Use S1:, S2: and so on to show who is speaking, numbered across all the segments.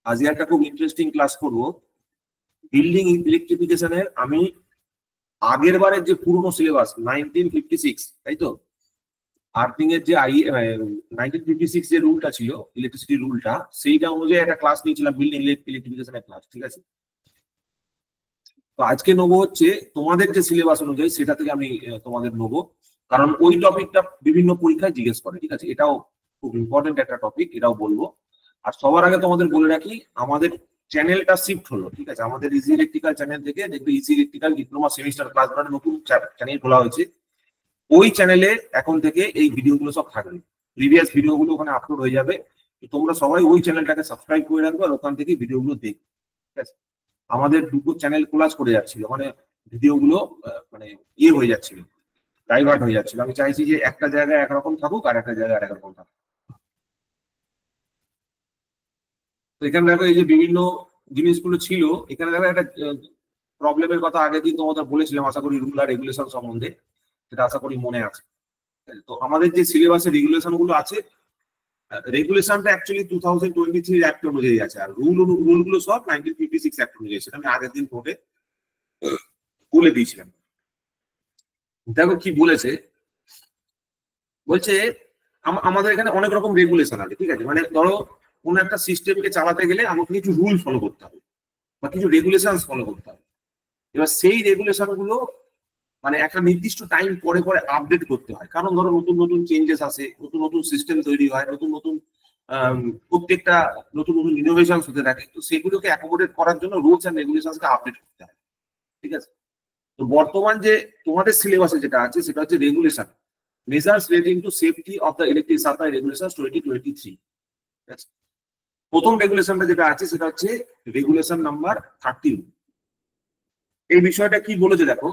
S1: আজকে একটা খুব ইন্টারেস্টিং ক্লাস করব বিল্ডিং ইলেকট্রিফিকেশনের। আমি আগের বারের যে পুরনো সিলেবাস 1956, তাই তো, আর্থিং এর যে 1956 যে রুলটা ছিল, ইলেকট্রিসিটি রুলটা, সেইটা অনুযায়ী একটা ক্লাস নিয়েছিলাম বিল্ডিং ইলেকট্রিফিকেশনের ক্লাস, ঠিক আছে। তো আজকে নেবো হচ্ছে তোমাদের যে সিলেবাস অনুযায়ী, সেটা থেকে আমি তোমাদের নেবো, কারণ ওই টপিকটা বিভিন্ন পরীক্ষায় জিজ্ঞেস করে, ঠিক আছে। এটাও খুব ইম্পর্টেন্ট একটা টপিক, এটাও বলবো। আর সবার আগে তোমাদের বলে রাখি, আমাদের চ্যানেলটা শিফট হলো, ঠিক আছে। আমাদের ইজি ইলেকট্রিক্যাল চ্যানেল থেকে দেখবে easy electrical diploma semester class মানে নতুন চ্যানেল খোলা হয়েছে। ওই চ্যানেলে এখন থেকে এই ভিডিওগুলো সব থাকবে, প্রিভিয়াস ভিডিওগুলো ওখানে আপলোড হয়ে যাবে। তোমরা সবাই ওই চ্যানেলটাকে সাবস্ক্রাইব করে রাখবে আর ওখান থেকে ভিডিওগুলো দেখবে, ঠিক আছে। আমাদের দুটো চ্যানেল কোলাজ করে যাচ্ছিল, মানে ভিডিওগুলো মানে ইয়ে হয়ে যাচ্ছিল, ডাইভার্ট হয়ে যাচ্ছিল। আমি চাইছি যে একটা জায়গায় একরকম থাকুক আর একটা জায়গায় আরেক রকম থাকুক। তো এখানে দেখো এই যে বিভিন্ন জিনিসগুলো ছিল, এখানে দেখো একটা প্রবলেমের কথা আগের দিন তোমাদের বলেছিলাম, আশা করি রুল আর রেগুলেশন সম্বন্ধে, সেটা আশা করি মনে আছে। তো আমাদের যে সিলেবাসে রেগুলেশন গুলো আছে, রেগুলেশনটা অ্যাকচুয়ালি 2023 অ্যাক্ট অনুযায়ী আছে, আর রুলগুলো সব 1956 অ্যাক্ট অনুযায়ী। সেটা আমি আগের দিন কোর্টে বলে দিয়েছিলাম। দেখো কি বলেছে, বলছে আমাদের এখানে অনেক রকম রেগুলেশন আছে, ঠিক আছে। মানে ধরো কোন একটা সিস্টেমকে চালাতে গেলে আমাকে কিছু রুল ফলো করতে হবে বা কিছু রেগুলেশন ফলো করতে হবে। এবার সেই রেগুলেশন গুলো মানে একটা নির্দিষ্ট টাইম পরে পরে আপডেট করতে হয়, কারণ ধরো নতুন নতুন চেঞ্জেস আসে, নতুন নতুন সিস্টেম তৈরি হয়, নতুন নতুন প্রত্যেকটা নতুন নতুন ইনোভেশন হতে থাকে। তো সেগুলোকে অ্যাকোমোডেট করার জন্য রুলস এন্ড রেগুলেশনকে আপডেট করতে হয়, ঠিক আছে। তো বর্তমান যে তোমাদের সিলেবাসে যেটা আছে সেটা হচ্ছে regulation, measures relating to safety of the electric supply regulation 2023। প্রথম রেগুলেশনটা যেটা আছে সেটা হচ্ছে রেগুলেশন নাম্বার 13। এই বিষয়টা কি বলেছে দেখো,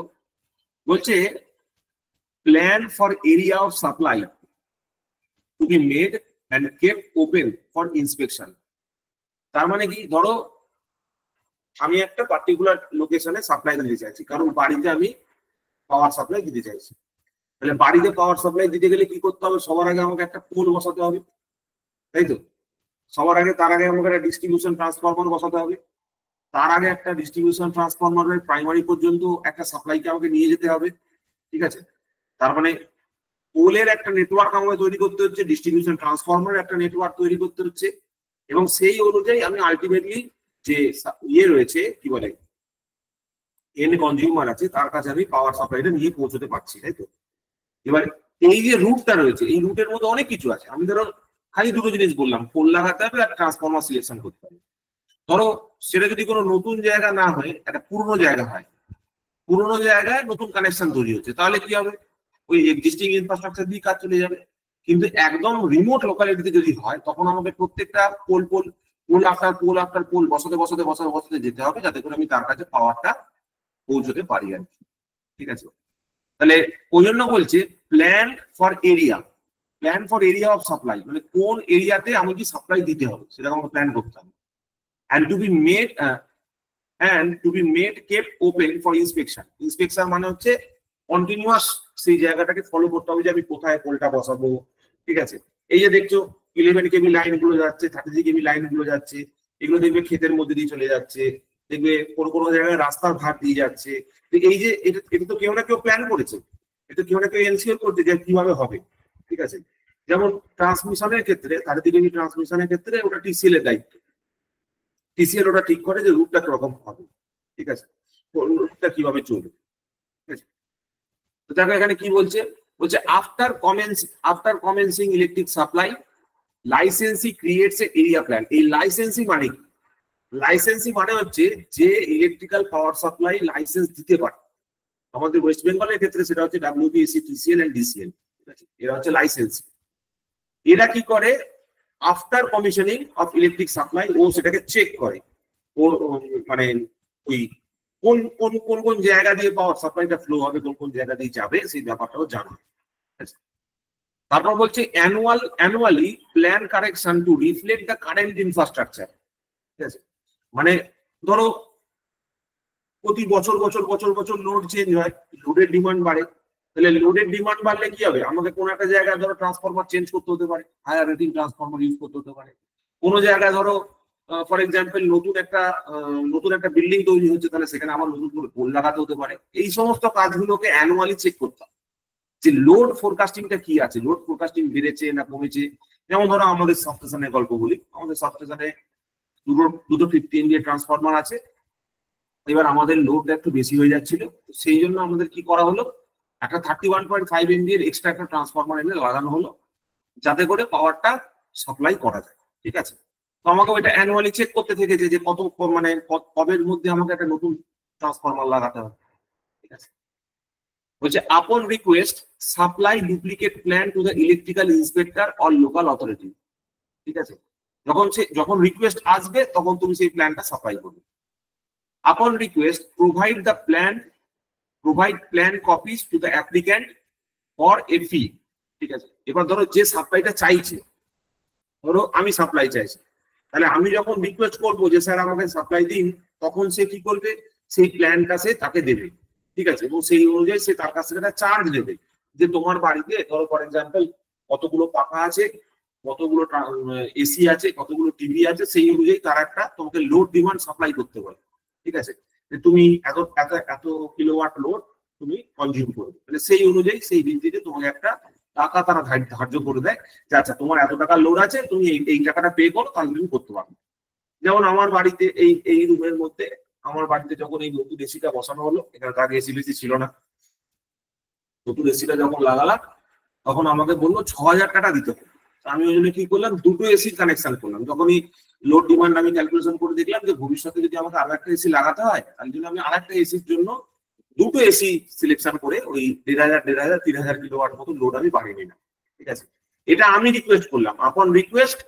S1: বলছে plan for area of supply to be made and kept open for inspection. তার মানে কি, ধরো আমি একটা পার্টিকুলার লোকেশনে সাপ্লাই দিতে চাইছি, কারণ বাড়িতে আমি পাওয়ার সাপ্লাই দিতে চাইছি। তাহলে বাড়িতে পাওয়ার সাপ্লাই দিতে গেলে কি করতে হবে, সবার আগে আমাকে একটা পোল বসাতে হবে, তাই তো। তার আগে আমাকে একটা ডিস্ট্রিবিউশন ট্রান্সফরমার বসাতে হবে, তার আগে একটা ডিস্ট্রিবিউশন ট্রান্সফরমারের প্রাইমারি পর্যন্ত একটা সাপ্লাইকে আমাকে নিয়ে যেতে হবে, ঠিক আছে। তার মানে পোলের একটা নেটওয়ার্ক আমাকে তৈরি করতে হচ্ছে, ডিস্ট্রিবিউশন ট্রান্সফরমারের একটা নেটওয়ার্ক তৈরি করতে হচ্ছে, এবং সেই অনুযায়ী আমি আলটিমেটলি যে ইয়ে রয়েছে কি বলে এন্ড কনজিউমার আছে, তার কাছে আমি পাওয়ার সাপ্লাইটা নিয়ে পৌঁছতে পারছি, তাই তো। এবার এই যে রুটটা রয়েছে, এই রুটের মধ্যে অনেক কিছু আছে। আমি ধরো খালি দুটো জিনিস বললাম, পোল লাগাতে হবে আর ট্রান্সফরমার সিলেকশন করতে হবে। ধরো সেটা যদি কোনো নতুন জায়গা না হয়, একটা পুরনো জায়গা হয়, পুরনো জায়গায় নতুন কানেকশন তৈরি হচ্ছে, তাহলে কি হবে, ওই এক্সিস্টিং ইনফ্রাস্ট্রাকচার দিয়ে কাজ চলে যাবে। কিন্তু একদম রিমোট লোকালিটিতে যদি হয়, তখন আমাকে প্রত্যেকটা পোল আফটার পোল বসাতে যেতে হবে, যাতে করে আমি তার কাছে পাওয়ারটা পৌঁছতে পারি আর কি, ঠিক আছে। তাহলে ওই জন্য বলছে plan for area of supply, মানে কোন এরিয়াতে আমাকে সাপ্লাই দিতে হবে সেটা আমাকে প্ল্যান করতে হবে। and to be made kept open for inspection. Inspection মানে হচ্ছে কন্টিনিউয়াস সেই জায়গাটাকে ফলো করতে হবে যে আমি কোথায় পোলটা বসাবো, ঠিক আছে। এই যে দেখছো 11 কেবি লাইন গুলো যাচ্ছে, 33 কেবি লাইন গুলো যাচ্ছে, এগুলো দেখবে ক্ষেতের মধ্যে দিয়ে চলে যাচ্ছে, দেখবে কোনো কোনো জায়গায় রাস্তার ধার দিয়ে যাচ্ছে। এই যে এটা তো কেউ না কেউ প্ল্যান করেছে, এটা কেউ না কেউ এনসিওর করছে যে কিভাবে হবে, ঠিক আছে। যেমন ট্রান্সমিশনের ক্ষেত্রে 33 কেবি ট্রান্সমিশনের ক্ষেত্রে ওটা টিসিএল এর দায়িত্ব, টিসিএল ওটা ঠিক করে যে রুটটা কিরকম হবে, ঠিক আছে, রুটটা কিভাবে চলবে, ঠিক আছে। তো দেখো এখানে কি বলছে, after commencing electric supply licensee creates এ এরিয়া প্ল্যান। এই লাইসেন্সি মানে কি, লাইসেন্সি মানে হচ্ছে যে ইলেকট্রিক্যাল পাওয়ার সাপ্লাই লাইসেন্স দিতে পারে। আমাদের ওয়েস্ট বেঙ্গলের ক্ষেত্রে সেটা হচ্ছে ডাব্লিউবিএসসি, টিসিএল এন্ড ডিসিএল, ঠিক আছে। এরা হচ্ছে লাইসেন্সি। এরা কি করে, after commissioning of electric supply ও সেটাকে চেক করে, ও মানে ওই কোন কোন কোন কোন জায়গা দিয়ে পাওয়ার সাপ্লাইটা ফ্লো হবে, কোন কোন জায়গা দিয়ে যাবে, সেই ব্যাপারটাও জানা। তারপর বলছে annually plan correction two reflect the current infrastructure, ঠিক আছে। মানে ধরো প্রতি বছর লোড চেঞ্জ হয়, লোডের ডিমান্ড বাড়ে, তাহলে লোডের ডিমান্ড বাড়লে কি হবে, আমাকে কোন একটা জায়গায় ধরো ট্রান্সফরমার চেঞ্জ করতে হতে পারে, হায়ার রেটিং ট্রান্সফরমার ইউজ করতে হতে পারে, কোনো জায়গায় ধরো ফর এক্সাম্পল নতুন একটা বিল্ডিং তৈরি হচ্ছে, তাহলে সেখানে আমার নতুন করে পোল লাগাতে হতে পারে। এই সমস্ত কাজগুলোকে অ্যানুয়ালি চেক করতে হবে যে লোড ফোরকাস্টিংটা কি আছে, লোড ফোরকাস্টিং বেড়েছে না কমেছে। যেমন ধরো আমাদের সাবস্টেশনের গল্প বলি, আমাদের সাবস্টেশনে দুটো 50 MVA ট্রান্সফরমার আছে। এবার আমাদের লোডটা একটু বেশি হয়ে যাচ্ছিল, সেই জন্য আমাদের কি করা হলো, একটা 31.5 MVA এক্সট্রা একটা ট্রান্সফরমার এনে লাগানো হলো, যাতে করে পাওয়ারটা সাপ্লাই করা যায়। ঠিক আছে, তো আমাকে ওইটা অ্যানুয়ালি চেক করতে থেকেছে যে কত মানে কবের মধ্যে আমাকে একটা নতুন ট্রান্সফরমার লাগাতে হবে। ঠিক আছে, বলছে আপন request supply duplicate plan to the electrical inspector or local authority. ঠিক আছে, যখন রিকোয়েস্ট আসবে তখন তুমি সেই প্ল্যানটা সাপ্লাই করবে। Upon request provide plan copies to the applicant for a fee. ঠিক আছে, এবার ধরো যে সাপ্লাইটা চাইছে, ধরো আমি সাপ্লাই চাইছি, তাহলে আমি যখন রিকোয়েস্ট করবো যে স্যার আমাকে সাপ্লাই দিন, তখন সে কি করবে, সেই প্ল্যানটা সে তাকে দেবে। ঠিক আছে, এবং সেই অনুযায়ী সে তার কাছ থেকে একটা চার্জ দেবে যে তোমার বাড়িতে ধরো ফর এক্সাম্পল কতগুলো পাখা আছে, কতগুলো এসি আছে, কতগুলো টিভি আছে, সেই অনুযায়ী তার একটা তোমাকে লোড ডিমান্ড সাপ্লাই করতে পারে। ঠিক আছে, তুমি এত এত এত কিলোওয়াট লোড তুমি কনজিউম করবে, মানে সেই অনুযায়ী সেই ভিত্তিতে তোমাকে একটা টাকা তারা ধার্য করে দেয় যে আচ্ছা তোমার এত টাকা লোড আছে, তুমি এই টাকাটা পে করো, তাহলে তুমি করতে পারবে। যেমন আমার বাড়িতে এই রুমের মধ্যে, আমার বাড়িতে যখন এই নতুন এসিটা বসানো হলো, এখানে তো আগে এসি বেশি ছিল না, নতুন এসিটা যখন লাগালাম তখন আমাকে বললো 6000 টাকা দিতে হবে। আমি ওই জন্য কি করলাম, দুটো এসি কানেকশন করলাম। যখনই লোড ডিমান্ড আমি ক্যালকুলেশন করে দেখলাম যে ভবিষ্যতে যদি আমাকে আর একটা এসি লাগাতে হয়, তার জন্য আমি আর একটা এসির জন্য দুটো এসি সিলেকশন করে ওই 1500 3000 কিলোওয়াট মতো লোড আমি বাড়িয়ে নিলাম। ঠিক আছে, এটা আমি রিকোয়েস্ট করলাম। আপন request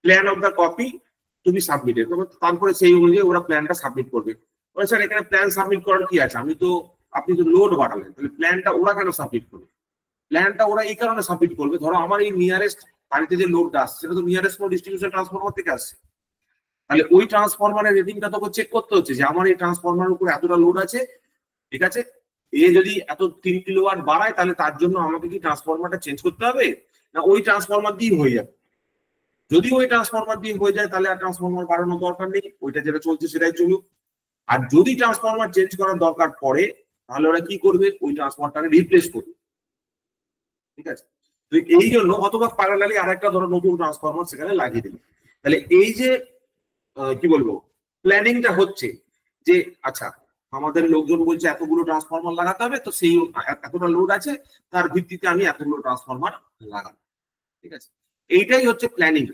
S1: plan of the copy তুমি সাবমিটেড, তারপরে সেই অনুযায়ী ওরা প্ল্যানটা সাবমিট করবে। স্যার এখানে প্ল্যান সাবমিট করার কি আছে, আপনি তো লোড বাড়ালেন, তাহলে প্ল্যানটা ওরা কেন সাবমিট করবে? প্ল্যানটা ওরা এই কারণে সাবমিট করবে, ধরো আমার এই নিয়ারেস্ট বাড়িতে যে লোডটা আসছে সেটা তো নিয়ারেস্ট কোনো ডিস্ট্রিবিউশন ট্রান্সফরমার থেকে আসছে, তাহলে ওই ট্রান্সফরমারের রেটিংটা তোকে চেক করতে হচ্ছে যে আমার এই ট্রান্সফরমারের উপর এতটা লোড আছে। ঠিক আছে, এ যদি এত 3 কিলোওয়াট বাড়ায়, তাহলে তার জন্য আমাকে কি ট্রান্সফরমারটা চেঞ্জ করতে হবে, না ওই ট্রান্সফরমার দিয়ে হয়ে যাবে? যদি ওই ট্রান্সফরমার দিয়ে হয়ে যায়, তাহলে আর ট্রান্সফরমার বাড়ানোর দরকার নেই, ওইটা যেটা চলছে সেটাই চলুক। আর যদি ট্রান্সফরমার চেঞ্জ করার দরকার পড়ে, তাহলে ওরা কি করবে, ওই ট্রান্সফরমারটাকে রিপ্লেস করবে। ঠিক আছে, তো এই জন্য অথবা প্যারালালি আরেকটা ধরো নতুন ট্রান্সফরমার সেখানে লাগিয়ে দিবে। তাহলে এই যে কি বলবো, প্ল্যানিংটা হচ্ছে যে আচ্ছা আমাদের লোকজন বলছে এতগুলো ট্রান্সফরমার লাগাতে হবে, তো সেই এতটা লোড আছে, তার ভিত্তিতে আমি এতগুলো ট্রান্সফরমার লাগাবো। ঠিক আছে, এইটাই হচ্ছে প্ল্যানিং,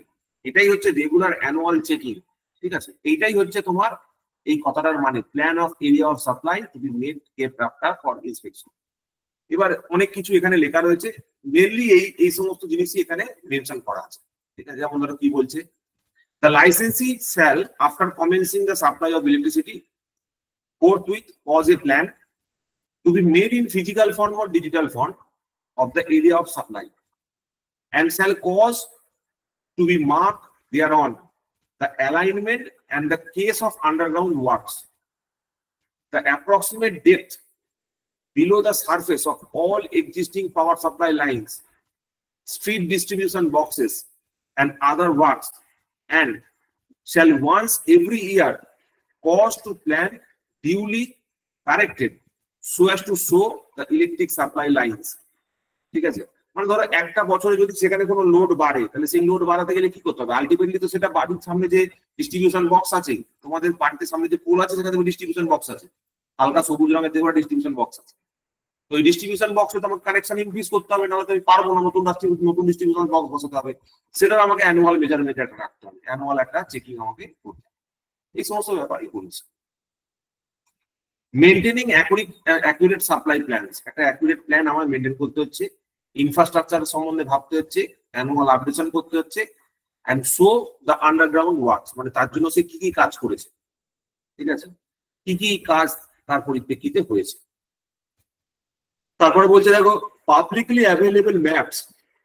S1: এটাই হচ্ছে রেগুলার অ্যানুয়াল চেকিং। ঠিক আছে, এইটাই হচ্ছে তোমার এই কথাটার মানে, plan of area of supply to be made kept after for inspection. এবার অনেক কিছু এখানে লেখা রয়েছে, মেনলি এই সমস্ত জিনিসই এখানে মেনশন করা আছে। ঠিক আছে, যেমন ধরো কি বলছে, the licensee shall after commencing the supply of electricity forthwith cause a plan to be made in physical form or digital form of the area of supply and shall cause to be marked thereon the alignment and the case of underground works, the approximate depth below the surface of all existing power supply lines, street distribution boxes and other works, and shall once every year cause to plan duly corrected so as to show the electric supply lines. ঠিক আছে, মানে ধরো একটা বছরে যদি সেখানে কোনো load বাড়ে, তাহলে সেই লোড বাড়াতে গেলে কি করতে হবে, আলটিমেটলি তো সেটা বাড়ির সামনে যে ডিস্ট্রিবিউশন বক্স আছে, তোমাদের বাড়িতে সামনে যে পোল আছে সেখানে ডিস্ট্রিবিউশন বক্স আছে, হালকা সবুজ রঙের দেখবে ডিস্ট্রিবিউশন বক্স আছে, তো ওই ডিস্ট্রিবিউশন বক্সে তোমাকে কানেকশন ইনক্রিজ করতে হবে, নাহলে আমি পারবো না, নতুন ডিস্ট্রিবিউশন বক্স বসাতে হবে, সেটা আমাকে অ্যানুয়াল মেজারমেন্ট একটা রাখতে হবে, অ্যানুয়াল একটা চেকিং আমাকে করতে হবে। এই সমস্ত ব্যাপারই বলছে। মেইনটেনিং অ্যাকুরেট সাপ্লাই প্ল্যানস, একটা অ্যাকুরেট প্ল্যান আমার মেইনটেইন করতে হচ্ছে, ইনফ্রাস্ট্রাকচার সম্বন্ধে ভাবতে হচ্ছে, অ্যানুয়াল আপডেশন করতে হচ্ছে, and show the underground works, মানে তার জন্য সে কি কি কাজ করেছে। ঠিক আছে, কি কি কাজ তার পরিপ্রেক্ষিতে হয়েছে। তারপরে বলছে দেখো পাবলিকলি অ্যাভেলেবল ম্যাপস,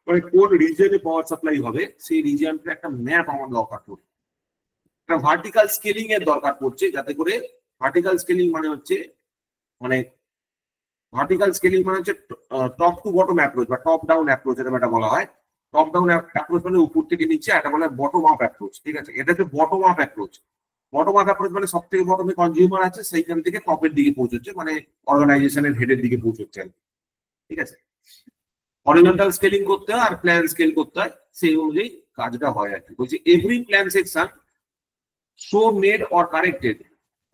S1: মানে কোন রিজিয়নে পাওয়ার সাপ্লাই হবে সেই রিজিয়নটা একটা ম্যাপ আমার দরকার পড়ছে, একটা ভার্টিক্যাল স্কেলিং এর দরকার পড়ছে, যাতে করে ভার্টিক্যাল স্কেলিং মানে হচ্ছে টপ টু বটম অ্যাপ্রোচ বা টপ ডাউন অ্যাপ্রোচ, এটা বলা হয়। টপ ডাউন অ্যাপ্রোচ মানে উপর থেকে নিচে, একটা বলে বটম আপ অ্যাপ্রোচ, ঠিক আছে? এটা হচ্ছে bottom up approach. Bottom up approach মানে সব থেকে বটমে কনজিউমার আছে, সেইখান থেকে টপের দিকে পৌঁছচ্ছে, মানে অর্গানাইজেশনের হেডের দিকে পৌঁছচ্ছে, ঠিক আছে? হরিজন্টাল স্কেলিং করতে হয় আর প্ল্যান স্কেল করতে হয়, সেই অনুযায়ী কাজটা হয় আর কি। বলছি every plan section so made or corrected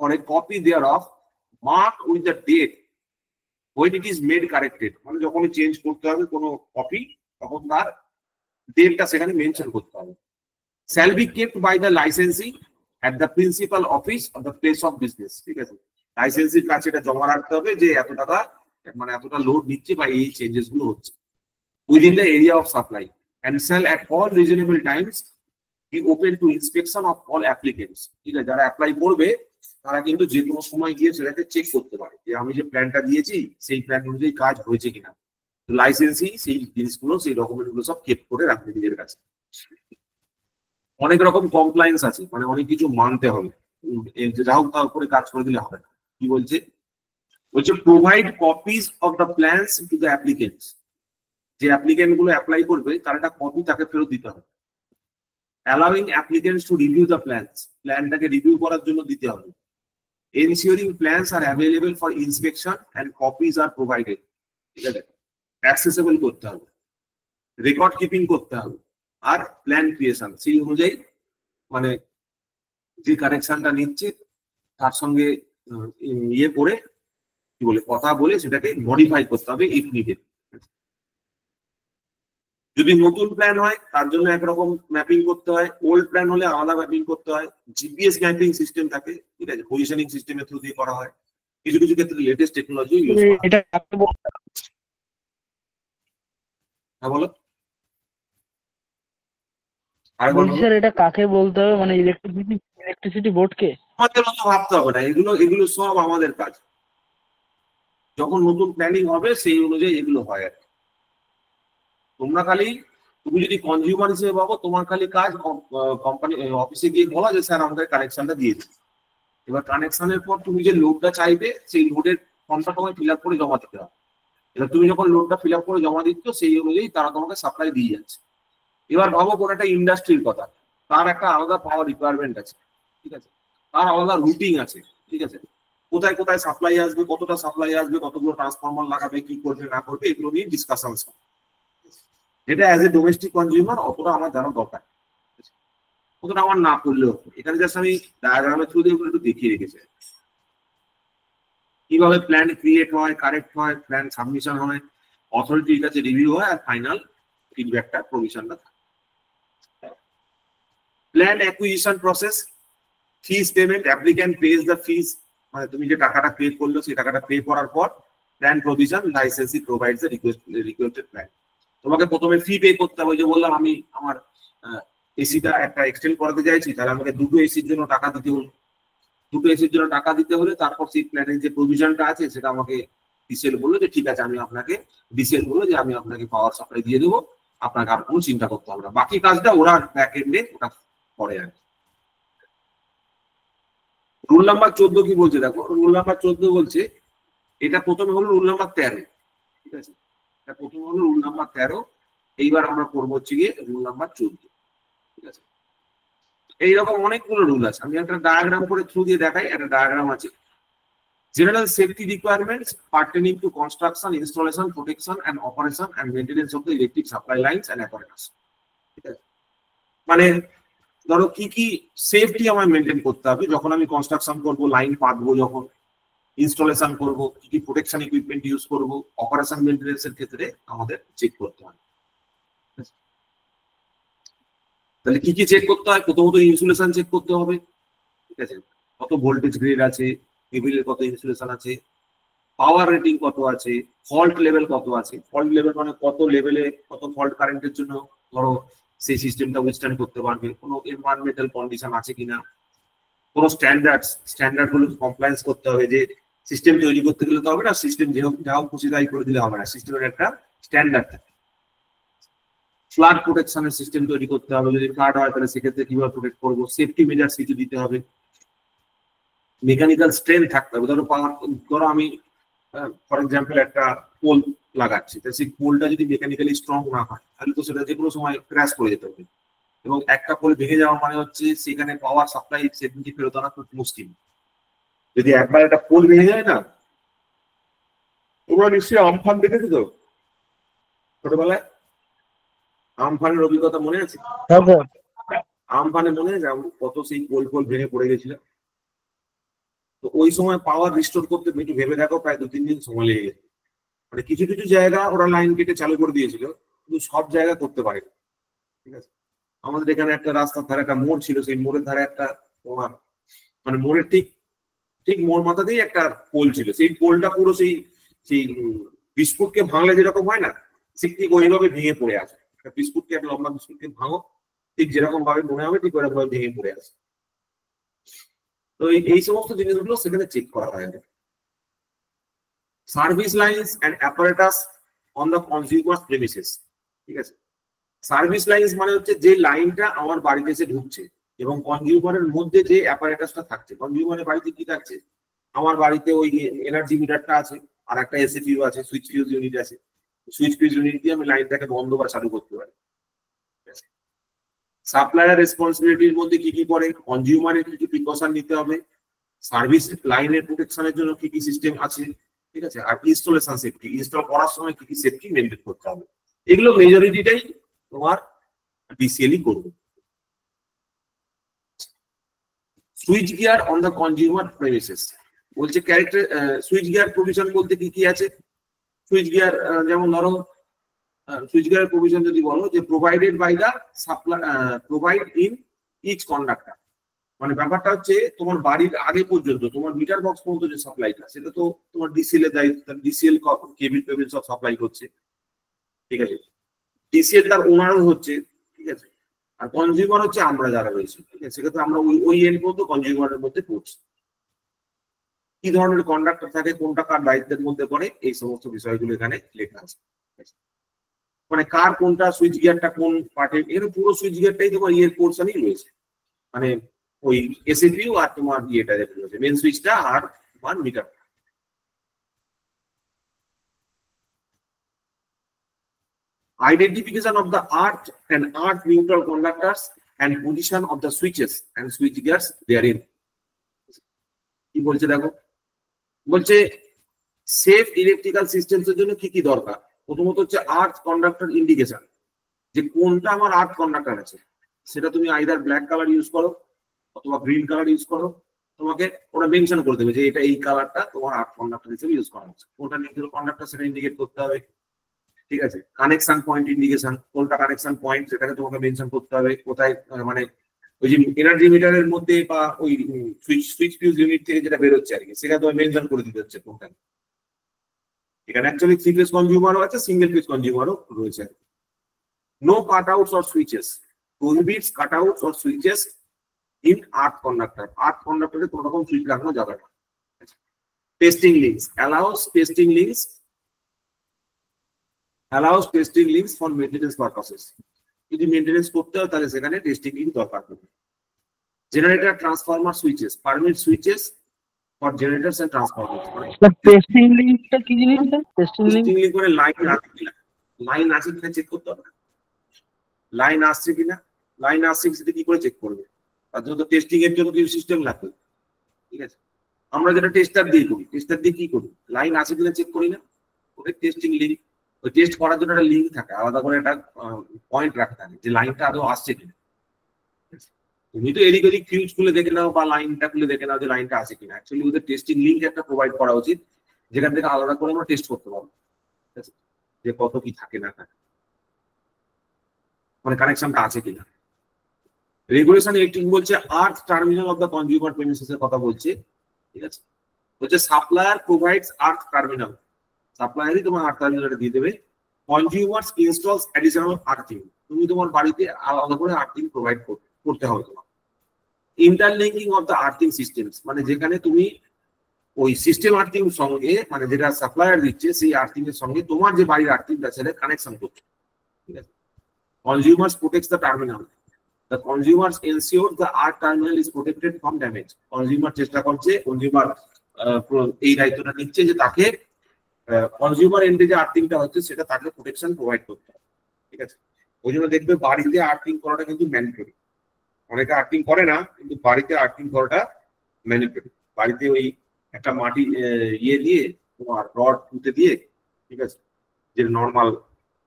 S1: or a copy thereof marked with the date when it is made corrected, মানে যখন চেঞ্জ করতে হবে কোনো কপি, তখন তার ডেটটা সেখানে মেনশন করতে হবে। shall be kept by the licensee at the principal office of the place of business, ঠিক আছে? লাইসেন্সির কাছে এটা জমা রাখতে হবে যে এত টাকা, মানে এতটা লোড নিচ্ছে বা এই চেঞ্জেস গুলো হচ্ছে within the area of supply, and shall at all reasonable times be open to inspection of all applicants, ঠিক আছে? যারা অ্যাপ্লাই করবে তারা কিন্তু যে কোনো সময় গিয়ে সেটাকে চেক করতে পারে যে আমি যে প্ল্যানটা দিয়েছি সেই প্ল্যান অনুযায়ী কাজ হয়েছে কিনা। লাইসেন্সি সেই জিনিসগুলো, সেই ডকুমেন্ট গুলো সব কেপ করে রাখবে নিজের কাছে। অনেক রকম কমপ্লায়েন্স আছে, মানে অনেক কিছু মানতে হবে, যা হোক তার উপরে কাজ করে দিলে হবে না। কি বলছে? বলছে provide copies of the plans to the applicants, যে অ্যাপ্লিকেন্ট গুলো অ্যাপ্লাই করবে তার একটা কপি তাকে ফেরত দিতে হবে। allowing applicants to review the plans, প্ল্যানটাকে রিভিউ করার জন্য দিতে হবে। ensuring plans are available for inspection and copies are provided, ঠিক আছে? অ্যাক্সেসিবল করতে হবে, রেকর্ড কিপিং করতে হবে, আর প্ল্যান ক্রিয়েশন সেই অনুযায়ী মানে যে কারেকশনটা নিচ্ছে তার সঙ্গে ইয়ে করে কি বলে কথা বলে সেটাকে মডিফাই করতে হবে ইফ নিডেড। যদি নতুন প্ল্যান হয় তার জন্য একরকম ম্যাপিং করতে হয়, ওল্ড প্ল্যান হলে আলাদা ম্যাপিং করতে হয়। জিপিএস ম্যাপিং সিস্টেম থাকে, ঠিক আছে? পজিশনিং সিস্টেমের থ্রু দিয়ে করা হয়। কিছু কিছু ক্ষেত্রে লেটেস্ট টেকনোলজি ইউজ করা হয়। হ্যাঁ বলো।
S2: স্যার এটা কাকে বলতে হবে, মানে ইলেকট্রিসিটি বোর্ডকে?
S1: আমাদের মতো ভাবতে হবে না, এগুলো সব আমাদের কাজ। যখন নতুন প্ল্যানিং হবে সেই অনুযায়ী এগুলো হয় আর কি। তোমরা খালি, তুমি যদি কনজিউমার হিসেবে ভাবো, তোমার খালি কাজ কোম্পানি অফিসে গিয়ে বলা যে স্যার আমাদের কানেকশনটা দিয়ে দিন। এবার কানেকশনের পর তুমি যে লোডটা চাইবে সেই লোডের ফর্মটা তোমায় ফিল আপ করে জমা দিতে হবে। এবার তুমি যখন লোডটা ফিল আপ করে জমা দিচ্ছ সেই অনুযায়ী তারা তোমাকে সাপ্লাই দিয়ে যাচ্ছে। এবার ভাবো কোন একটা ইন্ডাস্ট্রির কথা, তার একটা আলাদা পাওয়ার রিকোয়ারমেন্ট আছে, ঠিক আছে? তার আলাদা রুটিং আছে, ঠিক আছে? কোথায় কোথায় সাপ্লাই আসবে, কতটা সাপ্লাই আসবে, কতগুলো ট্রান্সফরমার লাগাবে, কি করবে না করবে, এগুলো নিয়ে ডিসকাশন। এটা অ্যাজ এ ডোমেস্টিক কনজিউমার অতটা আমার জানা দরকার, অতটা আমার না করলেও। এখানে জাস্ট আমি ডায়াগ্রামের থ্রু দিয়ে একটু দেখিয়ে রেখেছি কিভাবে প্ল্যান ক্রিয়েট হয়, কারেক্ট হয়, প্ল্যান সাবমিশন হয়, অথরিটির কাছে রিভিউ হয়, আর ফাইনাল ফিডব্যাকটা প্রভিশনটা থাকে। Plan acquisition process, fees payment, applicant pays the fees, মানে তুমি যে টাকাটা পে করলো সেই টাকাটা পে করার পর plan provision, licensee provides the requested plan. তোমাকে প্রথমে ফি পে করতে হবে, যে বললাম আমি আমার এসিটা একটা এক্সটেন্ড করাতে চাইছি, তাহলে আমাকে দুটো এসির জন্য টাকা দিতে হলো। দুটো এসির জন্য টাকা দিতে হলে তারপর সেই প্ল্যানের যে প্রভিশনটা আছে সেটা আমাকে ডিসিএল বললো যে ঠিক আছে, আমি আপনাকে ডিসিএল বললো যে আমি আপনাকে পাওয়ার সাপ্লাই দিয়ে দেবো, আপনাকে আর কোনো চিন্তা করতে হবে না, বাকি কাজটা ওরা ব্যাক এন্ডে ওটা করে আর কি। রুল নাম্বার 14 কি বলছে দেখো, রুল নাম্বার 14 বলছে, এটা প্রথমে হলো রুল নাম্বার 13, ঠিক আছে? এটা প্রথমে হলো রুল নাম্বার 13, এইবার আমরা করবো হচ্ছে গিয়ে রুল নাম্বার 14, ঠিক আছে? এইরকম অনেকগুলো রুল আছে, আমি একটা ডায়াগ্রাম করে থ্রু দিয়ে দেখাই। একটা ডায়াগ্রাম আছে, general safety requirements pertaining to construction, installation, protection and operation and maintenance of the electric supply lines and apparatus, ঠিক আছে? মানে ধরো কি কি সেফটি আমায় মেনটেন করতে হবে যখন আমি কনস্ট্রাকশন করবো, লাইন পাতবো, যখন ইনস্টলেশন করবো, কি কি প্রোটেকশন ইকুইপমেন্ট ইউজ করবো, অপারেশন মেইনটেনেন্স এর ক্ষেত্রে আমাদের চেক করতে হবে। তাহলে কি কি চেক করতে হয়? প্রথমত ইনসুলেশন চেক করতে হবে, ঠিক আছে? কত ভোল্টেজ গ্রেড আছে, কেবিলের কত ইনসুলেশন আছে, পাওয়ার রেটিং কত আছে, ফল্ট লেভেল কত আছে। ফল্ট লেভেল মানে কত লেভেলে কত ফল্ট কারেন্টের জন্য ধরো সেই সিস্টেমটা উইথস্ট্যান্ড করতে পারবে, কোনো এনভায়রনমেন্টাল কন্ডিশন আছে কিনা, কোনো স্ট্যান্ডার্ড গুলো কমপ্লায়েন্স করতে হবে। যে সিস্টেম তৈরি করতে গেলে তো হবে না, সিস্টেম যা খুশি তাই করে দিলে হবে না, সিস্টেমের একটা স্ট্যান্ডার্ড থাকে। ফ্লাড প্রোটেকশনের সিস্টেম তৈরি করতে হবে, যদি ফ্লাড হয় তাহলে সেক্ষেত্রে কিভাবে প্রোটেক্ট করবো, সেফটি মেজার্স কিছু দিতে হবে। মেকানিক্যাল স্ট্রেংথ থাকতে হবে, ধরো আমি ফর এক্সাম্পল একটা পোল লাগাচ্ছি, তাহলে সেই পোলটা যদি মেকানিক্যালি স্ট্রং না হয় তাহলে তো সেটা যে কোনো সময় ক্র্যাশ করে যেতে হবে। এবং একটা পোল ভেঙে যাওয়া মানে হচ্ছে সেখানে পাওয়ার সাপ্লাই সেদিনকে ফেরত আনা খুব মুশকিল। যদি একবার একটা পোল ভেঙে যায় না, তোমরা নিশ্চয়ই আমফান দেখেছো তো ছোটবেলায়, আমফানের অভিজ্ঞতা মনে আছে? আমফানে মনে আছে কত সেই পোল ফোল ভেঙে পড়ে গেছিল? তো ওই সময় পাওয়ার রিস্টোর করতে একটু ভেবে দেখো, প্রায় 2-3 দিন সময় লেগে গেছে। মানে কিছু কিছু জায়গা ওরা লাইন কেটে চালু করে দিয়েছিল, কিন্তু সব জায়গা করতে পারে। ঠিক আছে, আমাদের এখানে একটা রাস্তার ধারে একটা মোড় ছিল, সেই মোড়ের ধারে একটা তোমার মানে মোড়ের ঠিক ঠিক মোড় মাথাতেই একটা পোল ছিল। সেই পোলটা পুরো সেই সেই বিস্কুটকে ভাঙলে যেরকম হয় না, ঠিক ওইভাবে ভেঙে পড়ে আছে। বিস্কুটকে একটা লম্বা বিস্কুটকে ভাঙো, ঠিক যেরকম ভাবে মনে হবে ঠিক ওরকম ভাবে ভেঙে পড়ে আছে। তো এই সমস্ত জিনিসগুলো সেখানে চেক করা হয়। Service lines and apparatus on the consumer premises. ঠিক আছে, সার্ভিস লাইনস মানে হচ্ছে যে লাইনটা আমার বাড়িতে এসে ঢুকছে এবং কনজিউমারের মধ্যে যে অ্যাপারেটাসটা থাকছে। কনজিউমারের বাড়িতে কি থাকছে? আমার বাড়িতে ওই এনার্জি মিটারটা আছে, আর একটা এসএফইউ আছে, সুইচ ফিউজ ইউনিট আছে। সুইচ ফিউজ ইউনিট দিয়ে আমি লাইনটাকে বন্ধ বা চালু করতে পারি। সাপ্লায়ার রেসপন্সিবিলিটির মধ্যে কি কি পড়ে? কনজিউমারের কি কি প্রিকশন নিতে হবে, সার্ভিস লাইনের প্রোটেকশনের জন্য কি কি সিস্টেম আছে, ঠিক আছে, আর ইনস্টলেশন সেফটি, ইনস্টল করার সময় কি কি সেফটি মেনটেন করতে হবে। এগুলো মেজরিটিটাই তোমার ডিসিএলই করবে। Switch gear on the consumer premises বলছে ক্যারেক্টার। সুইচ গিয়ার প্রভিশন বলতে কি কি আছে? সুইচ গিয়ার যেমন ধরো সুইচ গিয়ার প্রভিশন যদি বলো যে provided by the supply, provide in each conductor. মানে ব্যাপারটা হচ্ছে তোমার বাড়ির আগে পর্যন্ত তোমার মিটার বক্স পর্যন্ত যে সাপ্লাইটা, সেটা তো তোমার ডিসিএল এর দায়িত্ব। ডিসিএল কেবিল টেবিল সব সাপ্লাই করছে, ঠিক আছে। ডিসিএল তার ওনারও হচ্ছে, ঠিক আছে। আর কনজিউমার হচ্ছে আমরা যারা রয়েছে, ঠিক আছে, সেক্ষেত্রে আমরা ওই এন্ড পর্যন্ত কনজিউমারের মধ্যে পড়ছি। কি ধরনের কন্ডাক্টর থাকে, কোনটা কার দায়িত্বের মধ্যে পড়ে, এই সমস্ত বিষয়গুলো এখানে লেখা আছে। মানে কার কোনটা সুইচ গিয়ারটা কোন পার্টে, এর পুরো সুইচ গিয়ারটাই তোমার ইয়ের পোর্শনই রয়েছে। মানে ওই এসএফইউ আর তোমার ইয়েটা যেটা রয়েছে মেন সুইচটা আর তোমার metre. Identification of the earth and earth neutral conductors and position of the switches and switch gears therein. কি বলছে দেখো, বলছে সেফ ইলেকট্রিক্যাল সিস্টেমস এর জন্য কি কি দরকার। প্রথমত হচ্ছে আর্থ কন্ডাক্টর ইন্ডিকেশন, যে কোনটা আমার আর্থ কন্ডাক্টর আছে। সেটা তুমি আইদার ব্ল্যাক কালার ইউজ করো অথবা গ্রিন কালার ইউজ করো, তোমাকে ওরা মেনশন করে দেবে যে এটা এই কালারটা তোমার আর্থ কন্ডাক্টর হিসেবে ইউজ করা হচ্ছে। কোনটা নিউট্রাল কন্ডাক্টর সেটা ইন্ডিকেট করতে হবে, ঠিক আছে। কানেকশন পয়েন্ট ইন্ডিকেশন, কোনটা কানেকশন পয়েন্ট সেটাকে তোমাকে মেনশন করতে হবে। কোথায় মানে ওই যে এনার্জি মিটারের মধ্যে বা ওই সুইচ ফিউজ ইউনিট থেকে যেটা বেরোচ্ছে আর কি, সেটা তোমায় মেনশন করে দিতে হচ্ছে কোনটা। এখানে অ্যাকচুয়ালি থ্রি ফেজ কনজিউমারও আছে, সিঙ্গেল ফেজ কনজিউমারও রয়েছে। No cut outs or switches, prohibits cut outs or switches in earth conductor. Earth কন্ডাক্টরে কোনো রকম সুইচ লাগানো যাবে না। Testing links allows, testing links allows testing links for maintenance purposes. যদি মেইনটেনেন্স করতে হয় তাহলে সেখানে টেস্টিং লিংক দরকার হবে। Generator transformer switches, permit switches for generators and transformers.
S2: Testing লিংকটা কি জিনিস? টেস্টিং লিংক
S1: করে লাইন আছে কিনা, লাইন আছে কিনা চেক করতে হবে। লাইন আসছে কিনা, লাইন আসছে সেটা কি করে চেক করবে? তার জন্য টেস্টিং এর জন্য কিছু সিস্টেম লাগবে, ঠিক আছে। আমরা যেটা টেস্টার দিয়ে করি, টেস্টার দিয়ে কি করি, লাইন আছে কিনা চেক করি না, ওটা টেস্টিং লিংক। ওই টেস্ট করার জন্য একটা লিঙ্ক থাকে, আলাদা করে একটা পয়েন্ট রাখতে হবে যে লাইনটা আদৌ আসছে কিনা। তুমি তো এদিক ওদিক ফিউজ খুলে দেখে নাও বা লাইনটা খুলে দেখে নাও যে লাইনটা আছে কিনা। অ্যাকচুয়ালি ওদের টেস্টিং লিঙ্ক একটা প্রোভাইড করা উচিত, যেখান থেকে আলাদা করে আমরা টেস্ট করতে পারবো, ঠিক আছে, যে কত কি থাকে না থাকে, মানে কানেকশনটা আছে কিনা। রেগুলেশন 18 বলছে earth terminal of the consumer premises এর কথা বলছে, ঠিক আছে। বলছে সাপ্লায়ার প্রোভাইডস আর্থ টার্মিনাল, সাপ্লায়ারই তোমার আর্থ টার্মিনালটা দিয়ে দেবে। কনজিউমার্স ইনস্টলস অ্যাডিশনাল আর্থিং, তুমি তোমার বাড়িতে আলাদা করে আর্থিং প্রোভাইড করতে হবে তোমার। Interlinking of the earthing systems, মানে যেখানে তুমি ওই সিস্টেম আর্থিং সঙ্গে মানে যেটা সাপ্লায়ার দিচ্ছে সেই আর্থিং এর সঙ্গে তোমার যে বাড়ির আর্থিংটা সেটা কানেকশন করছে, ঠিক আছে। Consumers protects the terminal, the consumers ensure the earth terminal is protected from damage. Consumer চেষ্টা করছে, কনজিউমার এই দায়িত্বটা নিচ্ছে যে তাকে কনজিউমার এন্ডে যে আর্থিংটা হচ্ছে সেটা তাকে প্রোটেকশন প্রোভাইড করতে হবে, ঠিক আছে। ওই জন্য দেখবে বাড়িতে আর্থিং করাটা কিন্তু ম্যান্ডেটরি। অনেকে আর্থিং করে না, কিন্তু বাড়িতে আর্থিং করাটা ম্যান্ডেটরি। বাড়িতে ওই একটা মাটি ইয়ে দিয়ে তোমার রড পুঁতে দিয়ে, ঠিক আছে, যে নর্মাল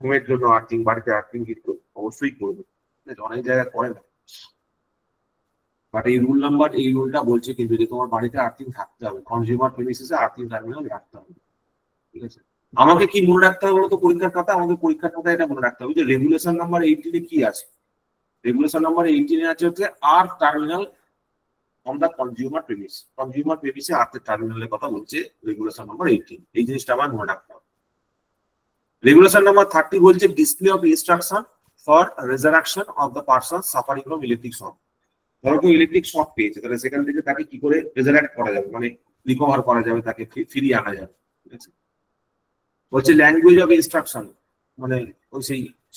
S1: হোমের জন্য আর্থিং, বাড়িতে আর্থিং কিন্তু অবশ্যই করবে, অনেক জায়গায় করে না। বাট এই রুলটা বলছে কিন্তু যে তোমার বাড়িতে আর্থিং থাকতে হবে, কনজিউমার প্রেমিসিসে আর্থিং টার্মিনাল রাখতে হবে, ঠিক আছে। আমাকে কি মনে রাখতে হবে বলতো পরীক্ষার খাতা? আমাদের পরীক্ষার খাতায় এটা মনে রাখতে হবে যে রেগুলেশন নাম্বার 18 কি আছে। রেগুলেশন নাম্বার 18 আছে হচ্ছে আর terminal on the consumer premise. Consumer প্রেমিসে আর্থের টার্মিনালের কথা বলছে রেগুলেশন নাম্বার 18। এই জিনিসটা আমার মনে রাখতে হবে। রেগুলেশন নাম্বার 30 বলছে display of instruction for রেজারাকশন of the person suffering from electric shock. ধরো কেউ ইলেকট্রিক শক পেয়েছে, তাহলে সেখান থেকে তাকে কি করে রেজারাক্ট করা যাবে, মানে রিকভার করা যাবে, তাকে ফিরিয়ে আনা যাবে, ঠিক আছে। বলছে ল্যাঙ্গুয়েজ অফ ইনস্ট্রাকশন, মানে ওই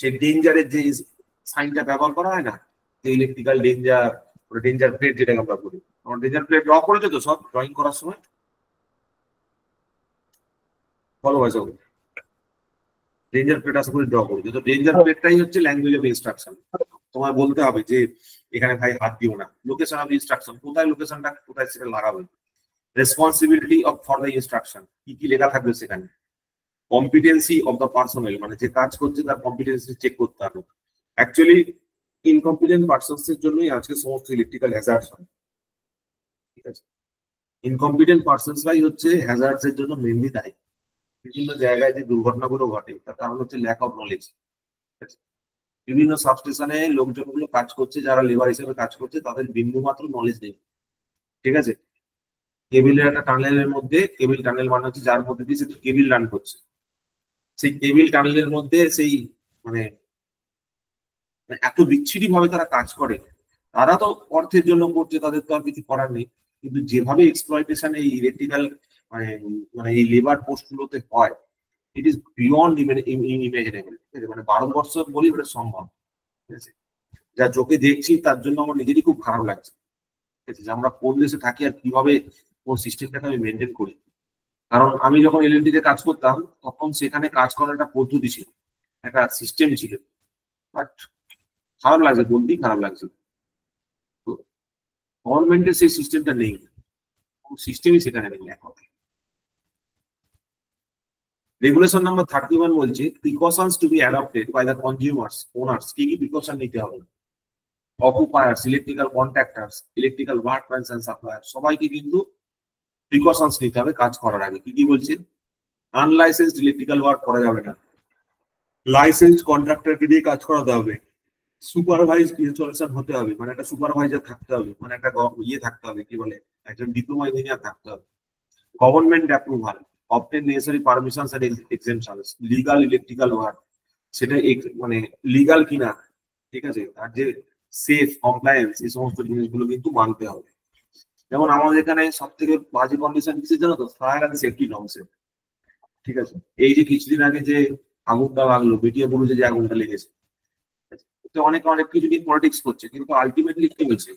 S1: সেই ডেঞ্জারের যে সাইনটা ব্যবহার করা হয় না, যে ইলেকট্রিক্যাল ডেঞ্জার, ডেঞ্জার প্লেট যেটাকে আমরা বলি। আমার ডেঞ্জার প্লেট ড্র করেছো তো সব ড্রয়িং করার সময়? ভালো হয়েছে, ডেঞ্জার প্লেট আশা করে ড্র করেছো তো। ডেঞ্জার প্লেটটাই হচ্ছে ল্যাঙ্গুয়েজ অফ ইনস্ট্রাকশন। তোমায় বলতে হবে যে এখানে ভাই হাত দিও না। লোকেশন অফ ইনস্ট্রাকশন, কোথায় লোকেশনটা কোথায় সেটা লাগাবে। Responsibility of for the instruction, কি কি লেখা থাকবে সেখানে। কম্পিটেন্সি অফ দ্য পার্সোনেল, মানে যে কাজ করছে তার কম্পিটেন্সি চেক করতে হবে। অ্যাকচুয়ালি ইনকম্পিটেন্ট পার্সনস এর জন্যই আজকে সমস্ত ইলেকট্রিক্যাল হ্যাজার্ডস হয়, ঠিক আছে। ইনকম্পিটেন্ট পার্সনসরাই হচ্ছে হ্যাজার্ডস এর জন্য মেনলি দায়ী। বিভিন্ন জায়গায় যে দুর্ঘটনাগুলো ঘটে তার কারণ হচ্ছে ল্যাক অফ নলেজ। বিভিন্ন সাবস্টেশনে লোকজনগুলো কাজ করছে, যারা লেবার হিসেবে কাজ করছে তাদের বিন্দু মাত্র নলেজ নেই, ঠিক আছে। কেবিলের একটা টানেলের মধ্যে, কেবিল টানেল মানে হচ্ছে যার মধ্যে দিয়ে সে কেবিল রান করছে, সেই কেবিল টানেলের মধ্যে সেই মানে এত বিচ্ছিরি ভাবে তারা কাজ করে। তারা তো অর্থের জন্য করছে, তাদের তো আর কিছু করার নেই। কিন্তু যেভাবে এক্সপ্লয়টেশন এই ইলেকট্রিক্যাল মানে মানে এই লেবার পোস্ট গুলোতে হয়, ইট ইজ বিয়ন্ড ইমেজিনেবল, ঠিক আছে। মানে 12 বছর বলি ওটা সম্ভব, ঠিক আছে। যা চোখে দেখছি তার জন্য আমার নিজেরই খুব খারাপ লাগছে, ঠিক আছে, যে আমরা কোন দেশে থাকি আর কিভাবে কোন সিস্টেমটাকে আমি মেনটেন করি। কারণ আমি যখন এলএনটিতে কাজ করতাম তখন সেখানে কাজ করার একটা পদ্ধতি ছিল, একটা সিস্টেম ছিল। বাট খারাপ লাগছে, বলতেই খারাপ লাগছে। তো গভর্নমেন্টের সেই সিস্টেমটা নেই, সিস্টেমই সেখানে নেই এখন। রেগুলেশন নাম্বার 31 বলছে precautions to be adopted by the consumers owners. কি কি প্রিকশন নিতে হবে? Occupiers, electrical contractors, electrical workmen's and supplier, সবাইকে কিন্তু প্রিকশনস নিতে হবে কাজ করার আগে। কি কি বলছে? আনলাইসেন্সড ইলেকট্রিক্যাল ওয়ার্ক করা যাবে না, লাইসেন্সড কন্ট্রাক্টরকে দিয়ে কাজ করাতে হবে, সুপারভাইজ ইনস্টলেশন হতে হবে, মানে একটা সুপারভাইজার থাকতে হবে, মানে একটা ইয়ে থাকতে হবে, কি বলে, একজন ডিপ্লোমা ইঞ্জিনিয়ার থাকতে হবে। Government approval, obtain necessary permissions and exemptions, legal electrical work, সেটা মানে লিগাল কিনা, ঠিক আছে, আর যে সেফ কমপ্লায়েন্স, এই সমস্ত জিনিসগুলো কিন্তু মানতে হবে। যেমন আমাদের এখানে সব থেকে বাজে কন্ডিশন কিছু জানো তো, ফায়ার অ্যান্ড সেফটি নর্মসের, ঠিক আছে। এই যে কিছুদিন আগে যে আগুনটা লাগলো, বিটিএ বুরুজে যে আগুনটা লেগেছে, অনেকে অনেক কিছু নিয়ে পলিটিক্স করছে, কিন্তু আলটিমেটলি কি হয়েছে?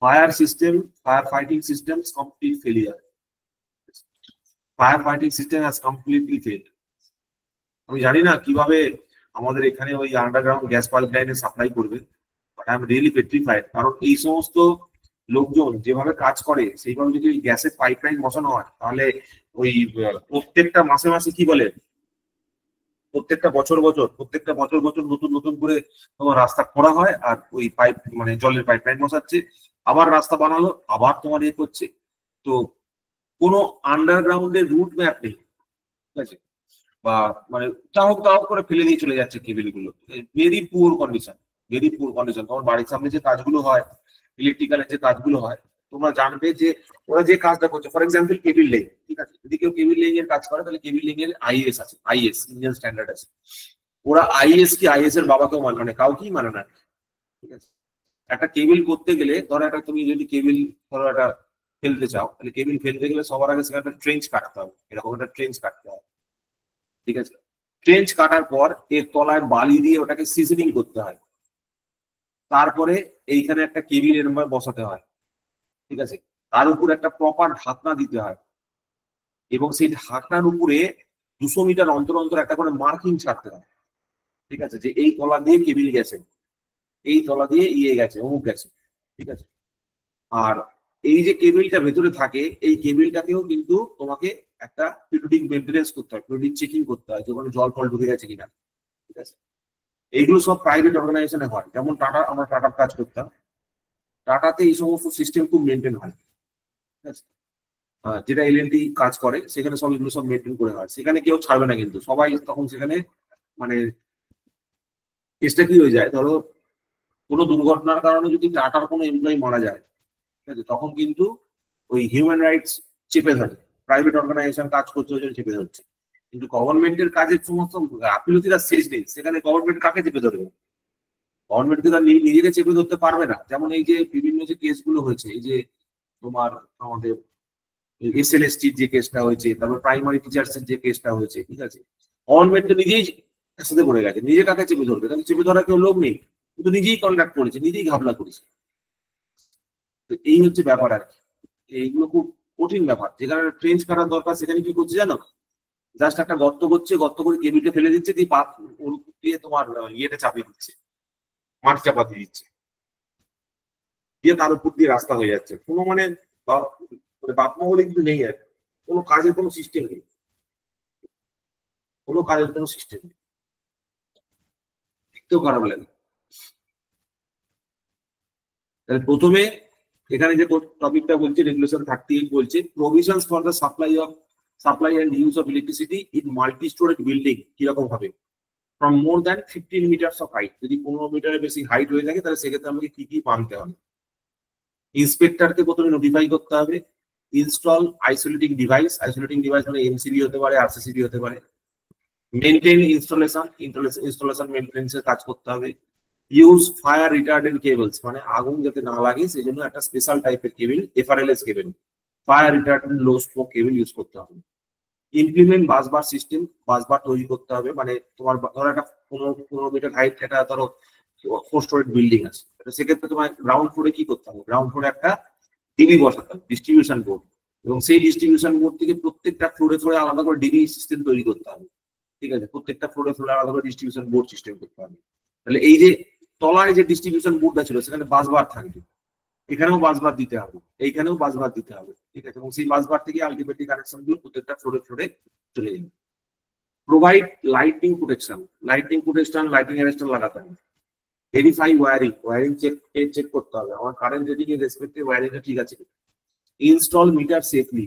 S1: Fire system, fire fighting system complete failure. Fire fighting system has completely failed. আমি জানি না কিভাবে আমাদের এখানে ওই আন্ডারগ্রাউন্ড গ্যাস পাইপ লাইনে সাপ্লাই করবে, but I am really petrified. কারণ এই সমস্ত লোকজন যেভাবে কাজ করে সেইভাবে যদি গ্যাসের পাইপ লাইন বসানো হয়, তাহলে ওই প্রত্যেকটা মাসে মাসে কি বলে, প্রত্যেকটা বছর বছর নতুন নতুন করে তোমার রাস্তা খোঁড়া হয়, আর ওই পাইপ মানে জলের পাইপ লাইন বসাচ্ছে, আবার রাস্তা বানালো, আবার তোমার ইয়ে করছে। তো কোনো আন্ডারগ্রাউন্ডের রুট ম্যাপ নেই, ঠিক আছে, বা মানে চাহক করে ফেলে দিয়ে চলে যাচ্ছে কেবিল গুলো। Very poor condition, very poor condition. তোমার বাড়ির সামনে যে কাজগুলো হয়, ইলেকট্রিক্যালের যে কাজগুলো হয়, তোমরা জানবে যে ওরা যে কাজটা করছে, ফর এক্সাম্পল কেবিল লেইং, ঠিক আছে, যদি কেউ কেবিল লেইং এর কাজ করে তাহলে কেবিল লেইং এর আইএস আছে, আইএস ইন্ডিয়ান স্ট্যান্ডার্ড আছে। ওরা আইএস কি আইএস এর বাবাকেও মানে কাউকেই মানে না, ঠিক আছে। একটা কেবিল করতে গেলে ধরো একটা তুমি যদি কেবিল ধরো একটা ফেলতে চাও, তাহলে কেবিল ফেলতে গেলে সবার আগে সেখানে একটা ট্রেঞ্চ কাটতে হবে, এরকম একটা ট্রেঞ্চ কাটতে হবে, ঠিক আছে। ট্রেঞ্চ কাটার পর এর তলায় বালি দিয়ে ওটাকে সিজনিং করতে হয়, তারপরে এইখানে একটা কেবিল এরকম ভাবে বসাতে হয়, ঠিক আছে। তার উপর একটা প্রপার ঢাকনা দিতে হয়, এবং সেই ঢাকনার উপরে 200 মিটার অন্তর অন্তর একটা করে মার্কিং ছাড়তে হয়, ঠিক আছে, যে এই তলা দিয়ে কেবিল গেছে, এই তলা দিয়ে ইয়ে গেছে, অমুক গেছে, ঠিক আছে। আর এই যে কেবিলটা ভেতরে থাকে, এই কেবিলটাকেও কিন্তু তোমাকে একটা পিরিয়ডিক মেইনটেনেন্স করতে হয়, পিরিয়ডিক চেকিং করতে হয়, যে ওখানে জল ফল ঢুকে গেছে কিনা, ঠিক আছে। এইগুলো সব প্রাইভেট অর্গানাইজেশনে হয়, যেমন টাটা, আমরা টাটার কাজ করতাম, টাটাতে এই সমস্ত সিস্টেম খুব মেনটেন হয়, ঠিক আছে। যেটা এলএনটি কাজ করে সেখানে সব এগুলো সব মেনটেন করে হয়, সেখানে কেউ ছাড়বে না কিন্তু, সবাই তখন সেখানে মানে কেসটা কি হয়ে যায়, ধরো কোনো দুর্ঘটনার কারণে যদি টাটার কোনো এমপ্লয়ি মারা যায়, ঠিক আছে, তখন কিন্তু ওই হিউম্যান রাইটস চেপে ধরে, প্রাইভেট অর্গানাইজেশন কাজ করতে হচ্ছে চেপে ধরছে। কিন্তু গভর্নমেন্টের কাজের সমস্ত গাফিলতির আর শেষ নেই, সেখানে গভর্নমেন্ট কাকে চেপে ধরবে? গভর্নমেন্ট কিন্তু নিজেকে চেপে ধরতে পারবে না। যেমন এই যে বিভিন্ন যে কেসগুলো হয়েছে, এই যে তোমার আমাদের এসএলএসটির যে কেসটা হয়েছে, তারপর প্রাইমারি টিচার্স এর যে কেসটা হয়েছে, ঠিক আছে, গভর্নমেন্ট তো নিজেই সাথে পড়ে গেছে, নিজে কাকে চেপে ধরবে? তাহলে চেপে ধরার কেউ লোক নেই, কিন্তু নিজেই কন্ডাক্ট করেছে, নিজেই ঘাবলা করেছে। তো এই হচ্ছে ব্যাপার আর কি। এইগুলো খুব কঠিন ব্যাপার। যেখানে ট্রেঞ্চ কাটার দরকার সেখানে কি করছে জানো, জাস্ট একটা গর্ত করছে, গর্ত করে কেবিলটা ফেলে দিচ্ছে, দিয়ে পাত দিয়ে তোমার ইয়েটা চাপিয়ে দিচ্ছে, মাটি চাপা দিয়ে দিচ্ছে, দিয়ে তার উপর দিয়ে রাস্তা হয়ে যাচ্ছে। কোনো মানে বাপমা বলে কিন্তু নেই আর, কোনো কাজের কোনো সিস্টেম নেই, কোনো কাজের কোনো সিস্টেম নেই, দেখতেও খারাপ লাগে। তাহলে প্রথমে এখানে যে টপিকটা বলছে রেগুলেশন 38 বলছে provisions for the supply and use of electricity in multi storage building কিরকম হবে, from more than 15 metres of height. যদি 15 মিটারের বেশি হাইট হয়ে থাকে তাহলে সেক্ষেত্রে আমাকে কি কি মানতে হবে? ইন্সপেক্টরকে প্রথমে নোটিফাই করতে হবে। ইনস্টল আইসোলেটিং ডিভাইস মানে এমসিবি হতে পারে, আরসিসিবি হতে পারে। মেনটেন ইনস্টলেশন মেনটেন্যান্সের কাজ করতে হবে। ইউজ ফায়ার রিটার্ডেন্ট কেবলস, মানে আগুন যাতে না লাগে সেই জন্য একটা স্পেশাল টাইপের কেবল, এফআরএলএস কেবল, ফায়ার রিটার্ডেন্ট লো স্মোক কেবল ইউজ করতে হবে। ইমপ্লিমেন্ট বাসবার সিস্টেম, বাসবার তৈরি করতে হবে। মানে তোমার ধরো একটা 15 মিটার হাইট একটা ধরো 4 স্টোরেজ বিল্ডিং আছে, সেক্ষেত্রে তোমার গ্রাউন্ড ফ্লোরে কি করতে হবে? গ্রাউন্ড ফ্লোরে একটা ডিবি বসাতে হবে, ডিস্ট্রিবিউশন বোর্ড, এবং সেই ডিস্ট্রিবিউশন বোর্ড থেকে প্রত্যেকটা ফ্লোরে ফ্লোরে আলাদা করে ডিবি সিস্টেম তৈরি করতে হবে, ঠিক আছে। প্রত্যেকটা ফ্লোরে ফ্লোরে আলাদা করে ডিস্ট্রিবিউশন বোর্ড সিস্টেম করতে হবে। তাহলে এই যে তলায় যে ডিস্ট্রিবিউশন বোর্ডটা ছিল সেখানে বাসবার থাকবে, এখানেও বাসবার দিতে হবে, এইখানেও বাসবার দিতে হবে, ঠিক আছে। এবং সেই বাসবার থেকে আলটিমেটলি কানেকশন গুলো প্রত্যেকটা ফ্লোরে ফ্লোরে চলে যাবে। Provide lighting protection, lighting arrester লাগাতে হবে। ভেরিফাই ওয়ারিং চেক করতে হবে, আমার কারেন্ট রেটিং এর রেসপেক্টে ওয়ারিংটা ঠিক আছে। ইনস্টল মিটার সেফলি,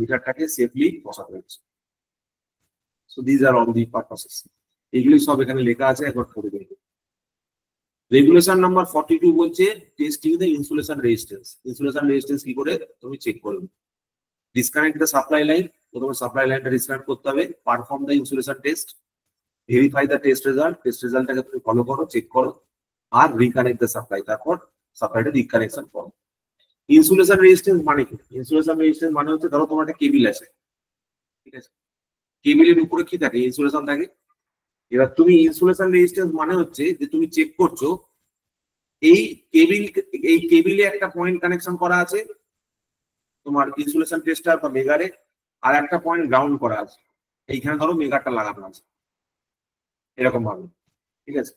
S1: মিটারটাকে সেফলি বসাতে হচ্ছে। So these are all the purposes, এগুলি সব এখানে লেখা আছে, একবার পড়ে দেখবে। রেগুলেশন নাম্বার 42 বলছে টেস্টিং দ্য ইনসুলেশন রেজিস্ট্যান্স কি করে তুমি চেক করবে। ডিসকানেক্ট দ্য সাপ্লাই লাইন, প্রথমে সাপ্লাই লাইনটা ডিসকানেক্ট করতে হবে। Perform the insulation test, verify the test রেজাল্টটাকে তুমি ফলো করো, চেক করো, আর রিকানেক্ট দ্য সাপ্লাই, তারপর সাপ্লাইটা রিকানেকশন করো। ইনসুলেশন রেজিস্ট্যান্স মানে কি? ইনসুলেশন রেজিস্ট্যান্স মানে হচ্ছে ধরো তোমার একটা কেবিল আছে, ঠিক আছে, কেবিলের উপরে কি থাকে? ইনসুলেশন থাকে। এবার তুমি ইনসুলেশন রেজিস্ট্যান্স মানে হচ্ছে যে তুমি চেক করছো এই কেবিলে একটা পয়েন্ট কানেকশন করা আছে তোমার ইনসুলেশন টেস্টার বা মেগারে, আর একটা পয়েন্ট গ্রাউন্ড করা আছে, এইখানে ধরো মেগারটা লাগানো আছে এরকম ভাবে, ঠিক আছে।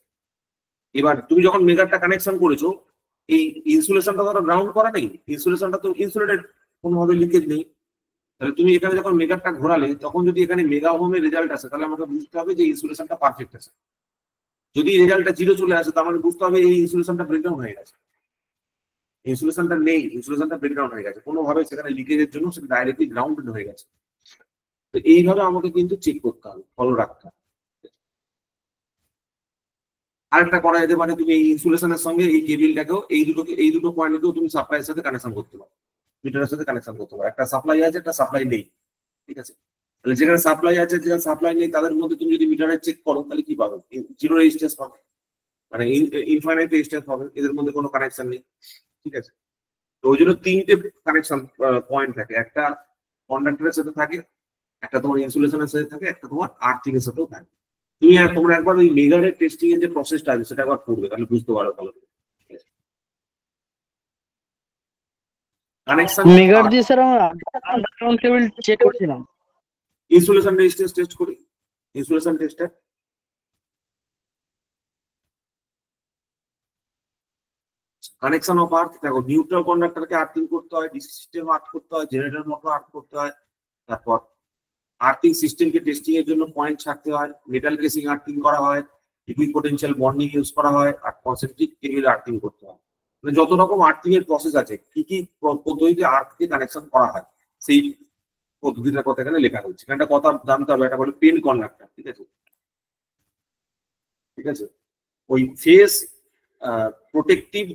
S1: এবার তুমি যখন মেগারটা কানেকশন করেছো, এই ইনসুলেশনটা ধরো গ্রাউন্ড করা নেই, ইনসুলেশনটা তো ইনসুলেটেড, কোনোভাবে লিকেজ নেই। তাহলে তুমি এখানে যখন মেগারটা ঘোরালে তখন যদি এখানে মেগা ওহমের রেজাল্ট আসে তাহলে আমাকে বুঝতে হবে যে ইনসুলেশনটা পারফেক্ট আছে। যদি রেজাল্টটা 0 চলে আসে তাহলে বুঝতে হবে এই ইনসুলেশনটা ব্রেকডাউন হয়ে গেছে, ইনসুলেশনটা নেই, ইনসুলেশনটা ব্রেকডাউন হয়ে গেছে, কোনোভাবে সেখানে লিকেজের জন্য সেটা ডাইরেক্টলি গ্রাউন্ডেড হয়ে গেছে। তো এইভাবে আমাকে কিন্তু চেক করতে হবে, ফলো রাখতে হবে। আরেকটা করা যেতে পারে, তুমি এই ইনসুলেশনের সঙ্গে এই কেবিলটাকেও এই দুটো পয়েন্টকেও তুমি সাপ্লাইয়ের সাথে কানেকশন করতে পারো, মিটারের সাথে কানেকশন করতে পারো। একটা সাপ্লাই আছে, একটা সাপ্লাই নেই, ঠিক আছে। তাহলে যেখানে সাপ্লাই আছে, যেখানে সাপ্লাই নেই, তাদের মধ্যে তুমি যদি মিটারে চেক করো তাহলে কি পাবে? 0 রেজিস্ট্যান্স পাবে, মানে ইনফাইনাইট রেজিস্ট্যান্স পাবে, এদের মধ্যে কোনো কানেকশন নেই, ঠিক আছে। তো ওই জন্য 3টে কানেকশন পয়েন্ট থাকে, একটা কন্ডাক্টরের সাথে থাকে, একটা তোমার ইনসুলেশনের সাথে থাকে, একটা তোমার আর্থিং এর সাথেও থাকে। তোমরা একবার ওই মেগারের টেস্টিং এর যে প্রসেসটা আছে সেটা একবার করবে, তাহলে বুঝতে পারো ভালো। কানেকশন
S2: মেগার দিয়ে স্যার আমরা আন্ডারগ্রাউন্ড কেবল চেক করছিলাম।
S1: ইনসুলেশন রেজিস্ট্যান্স টেস্ট করি। ইনসুলেশন টেস্টে কানেকশন অফ আর্থ, দেখো নিউট্রাল কন্ডাক্টরকে আর্থিং করতে হয়, ডিসি সিস্টেম আর্থ করতে হয়, জেনারেটর মোটর আর্থ করতে হয়, তারপর আর্থিং সিস্টেমকে টেস্টিং এর জন্য পয়েন্ট ছাড়তে হয়, মেটাল কেসিং আর্থিং করা হয়, ইকুইপোটেনশিয়াল বন্ডিং ইউজ করা হয়, আর কনসেন্ট্রিক কেবল আর্থিং করতে হয়। মানে যত রকম আর্থিং এর প্রসেস আছে, কি কি পদ্ধতিতে আর্থকে কানেকশন করা হয় সেই পদ্ধতিটার কথা এখানে লেখা হচ্ছে। একটা কথা জানতে হবে, এটা বলে পেন কন্ডাক্টর, ঠিক আছে? ঠিক আছে, ওই phase protective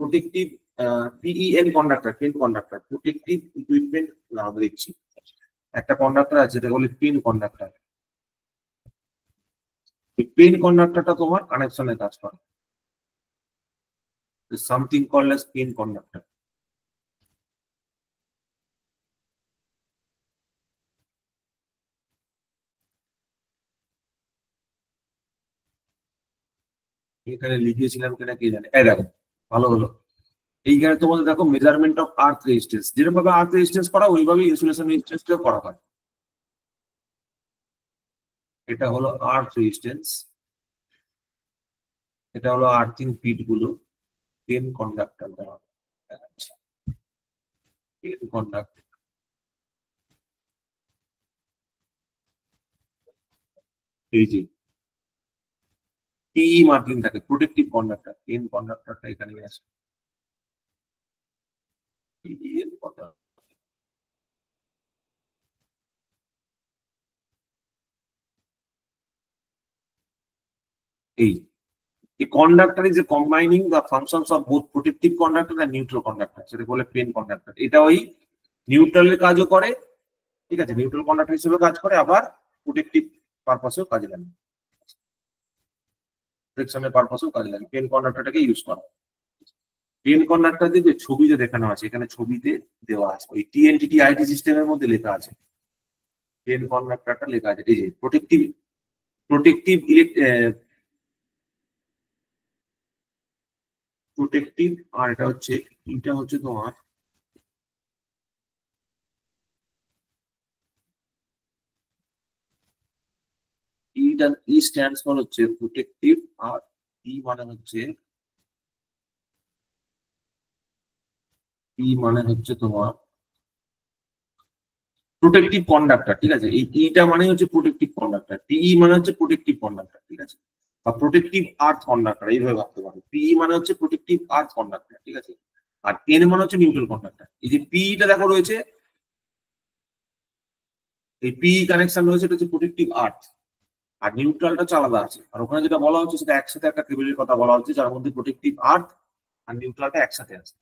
S1: protective PEN conductor, PEN conductor, protective equipment আমরা দেখছি। একটা কন্ডাক্টর আছে যেটা বলে পেন কন্ডাক্টর। পেন কন্ডাক্টরটা তোমার কানেকশনের কাজ করে, something called as PEN conductor. এখানে লিখিয়েছিলাম কিনা কে জানে। এই দেখো, ভালো হলো, এইখানে তোমাদের দেখো মেজারমেন্ট অফ আর্থ রেজিস্ট্যান্স, যেরকম ভাবে আর্থ রেজিস্ট্যান্স করা ওইভাবে ইনসুলেশন রেজিস্ট্যান্সটাও করা হয়। এটা হলো আর্থ রেজিস্ট্যান্স, এটা হলো আর্থিং ফিট গুলো, পেন কন্ডাক্টর দেওয়া আছে। পেন কন্ডাক্টর এই যে পিই মার্কিং থাকে, প্রোটেক্টিভ কন্ডাক্টর, পেন কন্ডাক্টরটা এখানে আছে। PE এর কথা এই conductor is combining the functions of both protective conductor আর নিউট্রাল কন্ডাক্টর, সেটা বলে পেন কন্ডাক্টর। এটা ওই নিউট্রালের কাজও করে, ঠিক আছে, নিউট্রাল কন্ডাক্টর হিসেবে কাজ করে, আবার প্রোটেক্টিভ পারপাসেও কাজে লাগে, প্রোটেকশনের পারপাসেও কাজে লাগে। পেন কন্ডাক্টরটাকে ইউজ করা। পেন কন্ডাক্টর যে ছবিতে দেখানো আছে, এখানে ছবিতে দেওয়া আছে, ওই টিএনটিটি আইটি সিস্টেমের মধ্যে লেখা আছে, পেন কন্ডাক্টরটা লেখা আছে। এই যে প্রোটেক্টিভ প্রোটেক্টিভ প্রোটেক্টিভ, আর এটা হচ্ছে তোমার ই স্ট্যান্ডস ফর হচ্ছে প্রোটেক্টিভ, আর মানে হচ্ছে তোমার প্রোটেক্টিভ কন্ডাক্টর, ঠিক আছে? এই ইটা মানে হচ্ছে প্রোটেক্টিভ কন্ডাক্টর, টিই মানে হচ্ছে প্রোটেক্টিভ কন্ডাক্টর, ঠিক আছে, বা প্রোটেক্টিভ আর্থ কন্ডাক্টর এইভাবে ভাবতে পারো। পিই মানে হচ্ছে প্রোটেক্টিভ আর্থ কন্ডাক্টর, ঠিক আছে, আর এন মানে হচ্ছে নিউট্রাল কন্ডাক্টর। এই যে পিইটা দেখো রয়েছে, এই পিই কানেকশন রয়েছে, এটা হচ্ছে প্রোটেক্টিভ আর্থ, আর নিউট্রালটা হচ্ছে আলাদা আছে। আর ওখানে যেটা বলা হচ্ছে সেটা একসাথে একটা কেবলের কথা বলা হচ্ছে, যার মধ্যে প্রোটেক্টিভ আর্থ আর নিউট্রালটা একসাথে আছে।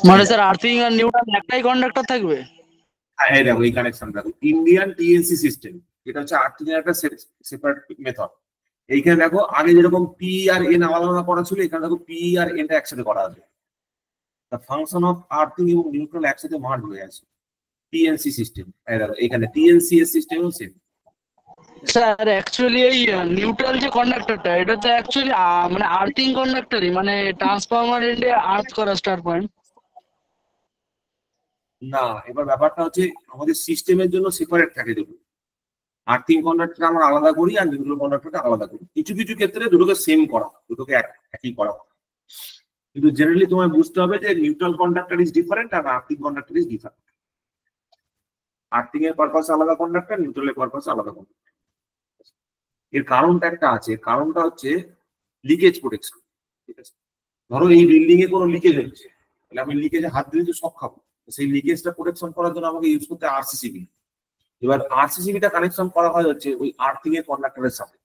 S2: মানে স্যার আর্থিং আর নিউট্রাল একটাই কন্ডাক্টর থাকবে?
S1: হ্যাঁ, এই দেখো এই কানেকশন দেখো, ইন্ডিয়ান টিএনসি সিস্টেম, এটা হচ্ছে আর্থিং এর একটা সেপারেট মেথড। এইখানে দেখো আগে যেরকম পি আর এন আলাদা আলাদা করা ছিল, এখানে দেখো পি আর এনটা একসাথে করা আছে। দ্য ফাংশন অফ আর্থিং এবং নিউট্রাল একসাথে মার্জ হয়ে আছে টিএনসি সিস্টেম। এই দেখো এখানে টিএনসি এর সিস্টেমও সেম।
S2: স্যার অ্যাকচুয়ালি এই নিউট্রাল যে কন্ডাক্টরটা, এটা তো অ্যাকচুয়ালি মানে আর্থিং কন্ডাক্টরই, মানে ট্রান্সফরমার এন্ডে আর্থ করা স্টার পয়েন্ট।
S1: না, এবার ব্যাপারটা হচ্ছে আমাদের সিস্টেমের জন্য সেপারেট থাকে দেখুন, আর্থিং কন্ডাক্টর আমরা আলাদা করি আর নিউট্রাল কন্ডাক্টরটা আলাদা করি। কিছু কিছু ক্ষেত্রে দুটোকে সেম করা, দুটোকে একই করা, কিন্তু জেনারেলি তোমায় বুঝতে হবে যে নিউট্রাল কন্ডাক্টর ইজ ডিফারেন্ট আর earthing conductor is different. Earthing এর পারপাস আলাদা কন্ডাক্টর, নিউট্রাল এর পারপাস আলাদা কন্ডাক্টর। এর কারণটা একটা আছে, কারণটা হচ্ছে লিকেজ প্রোটেকশন, ঠিক আছে? ধরো এই বিল্ডিং এ কোনো লিকেজ হচ্ছে, তাহলে আমি লিকেজে হাত দিলে তো সব খাবো, সেই লিকেজটা প্রোটেকশন করার জন্য আমাকে ইউজ করতে আরসিসিবি। এবার আরসিসিবিটা কানেকশন করা হয় হচ্ছে ওই আর্থিং এর কন্ডাক্টরের সাথে,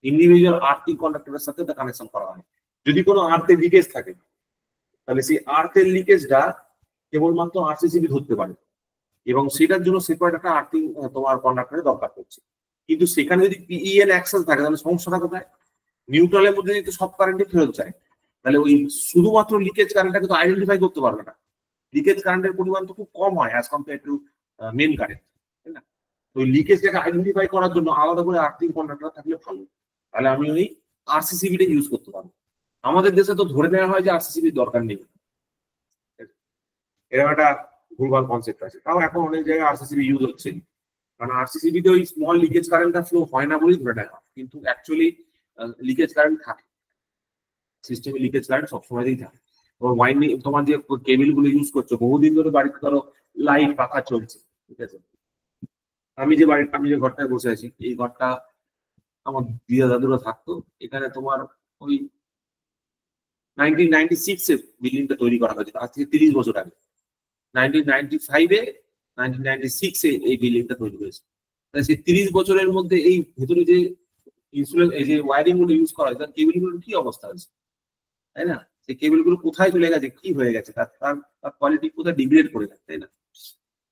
S1: ইন্ডিভিজুয়াল আর্থিং কন্ডাক্টরের সাথে এটা কানেকশন করা হয়। যদি কোনো আর্থের লিকেজ থাকে, তাহলে সেই আর্থের লিকেজটা কেবলমাত্র আরসিসিবি ধরতে পারে, এবং সেটার জন্য সেপারেট একটা আর্থিং তোমার কন্ডাক্টরের দরকার পড়ছে। কিন্তু সেখানে যদি পিইএন অ্যাক্সেস থাকে, তাহলে সমস্যাটা কোথায়? নিউট্রালের মধ্যে যদি সব কারেন্টে ফেরত যায়, তাহলে ওই শুধুমাত্র লিকেজ কারেন্টটাকে তো আইডেন্টিফাই করতে পারবে না। লিকেজ কারেন্টের পরিমাণ তো খুব কম হয় as compare to main current, তাই না? তো ওই লিকেজটাকে আইডেন্টিফাই করার জন্য আলাদা করে আর্থিং কন্ডাক্টর থাকলে ভালো, তাহলে আমি ওই আরসিসিবিটা ইউজ করতে পারবো। আমাদের দেশে তো ধরে নেওয়া হয় যে আরসিসিবির দরকার নেই, এরকম একটা ভুলভাল কনসেপ্ট আছে। তাও এখন অনেক জায়গায় আরসিসিবি ইউজ হচ্ছে, কারণ আরসিসিবি তে ওই স্মল লিকেজ কারেন্টটা ফ্লো হয় না বলেই ধরে নেওয়া, কিন্তু অ্যাকচুয়ালি লিকেজ কারেন্ট থাকে, সিস্টেমে লিকেজ কারেন্ট সবসময়ই থাকে। ওয়াইন্ডিং তোমার যে কেবল গুলো ইউজ করছো বহুদিন ধরে বাড়িতে ধরো লাইট পাখা চলছে, ঠিক আছে। আমি যে ঘরটায় বসে আছি, এই ঘরটা আমার দিদা দাদুরা থাকতো, এখানে তোমার ওই 1996 এ বিল্ডিংটা তৈরি করা হয়েছিল, আজ থেকে 30 বছর আগে। 1996 এ এই বিল্ডিংটা তৈরি হয়েছে। তাই সেই 30 বছরের মধ্যে এই ভেতরে যে ইনসুলেন্স, এই যে ওয়ারিং গুলো ইউজ করা হয়, তার কেবল গুলোর কি অবস্থা আছে, তাই না? সেই কেবল গুলো কোথায় চলে গেছে, কি হয়ে গেছে, তার কোয়ালিটি কোথায় ডিগ্রেড করে গেছে, তাই না?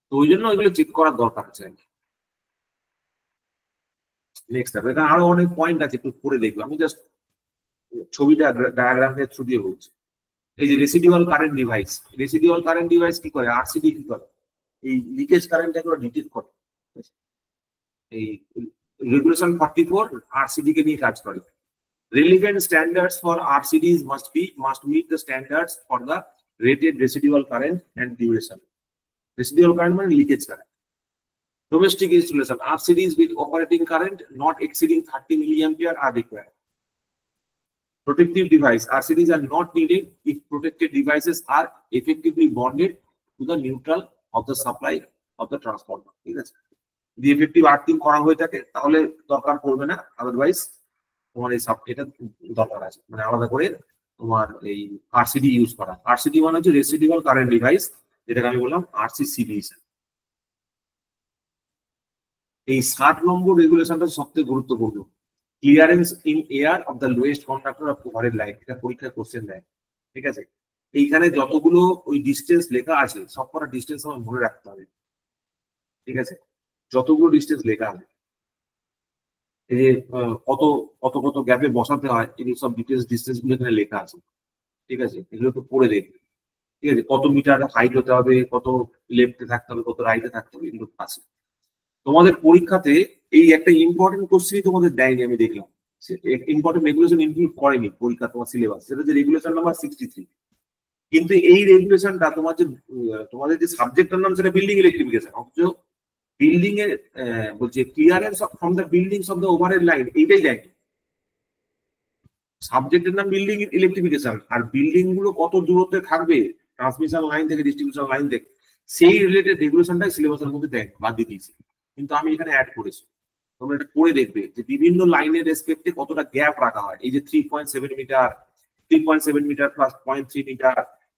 S1: তো ওই জন্য ওইগুলো চেক করার দরকার আছে। নেক্সট এখানে আরো অনেক পয়েন্ট আছে, একটু পরে দেখবো। আমি জাস্ট ছবিটা ডায়াগ্রামের থ্রু দিয়ে বলছি। এই যে residual current device, residual current device কি করে, আরসিডি কি করে, এই লিকেজ কারেন্ট এগুলো ডিটেক্ট করে। এই রেগুলেশন 44 আরসিডি কে নিয়ে কাজ করে। Relevant standards for RCDs must meet the standards for the rated residual current and duration. Residual current means leakage current. Domestic installation, RCDs with operating current not exceeding 30 milliampere are required. Protective device, RCDs are not needed if protected devices are effectively bonded to the neutral of the supply of the transformer. ঠিক আছে, যদি effective earthing করা হয়ে থাকে তাহলে দরকার পড়বে না, আদারওয়াইজ তোমার এই এটা দরকার আছে, মানে আলাদা করে তোমার এই আরসিডি ইউজ করা। আরসিডি মানে হচ্ছে রেসিডুয়াল কারেন্ট ডিভাইস, যেটাকে আমি বললাম আরসিসিবি। এই 60 নম্বর রেগুলেশনটা সবথেকে গুরুত্বপূর্ণ। Clearance in air of the lowest conductor of overhead line, এটা পরীক্ষায় কোশ্চেন দেয়, ঠিক আছে। এইখানে যতগুলো ওই ডিস্টেন্স লেখা আছে সবকটা ডিস্টেন্স আমার মনে রাখতে হবে, ঠিক আছে। যতগুলো ডিস্টেন্স লেখা আছে, এই যে কত কত কত গ্যাপে বসাতে হয়, এই সব ডিস্টেন্স গুলো এখানে লেখা আছে, ঠিক আছে। এগুলো তো পড়ে দেখবে, ঠিক আছে। কত মিটার হাইট হতে হবে, কত লেফটে থাকতে হবে, কত রাইটে থাকতে হবে, এগুলো আছে। তোমাদের পরীক্ষাতে এই একটা ইম্পর্টেন্ট কোশ্চেনই তোমাদের দেয়নি, আমি দেখলাম ইম্পর্টেন্ট রেগুলেশন ইনক্লুড করেনি পরীক্ষা তোমার সিলেবাস, সেটা যে রেগুলেশন নাম্বার 63। কিন্তু এই রেগুলেশনটা তোমার যে তোমাদের যে সাবজেক্টের নাম সেটা বিল্ডিং ইলেকট্রিফিকেশন, অথচ বিল্ডিং এর বলছে clearance from the buildings of the overhead line, এইটাই দেয়নি। সাবজেক্টের নাম বিল্ডিং ইলেকট্রিফিকেশন, আর বিল্ডিং গুলো কত দূরত্বে থাকবে ট্রান্সমিশন লাইন থেকে, ডিস্ট্রিবিউশন লাইন থেকে, সেই রিলেটেড রেগুলেশনটাই সিলেবাসের মধ্যে দেয়, বাদ দিয়ে দিয়েছি। কিন্তু আমি এখানে অ্যাড করেছি, তোমরা এটা করে দেখবে যে বিভিন্ন লাইনের রেসপেক্টে কতটা গ্যাপ রাখা হয়। এই যে 3.7 metre, 3.7 metre plus 0.3 metre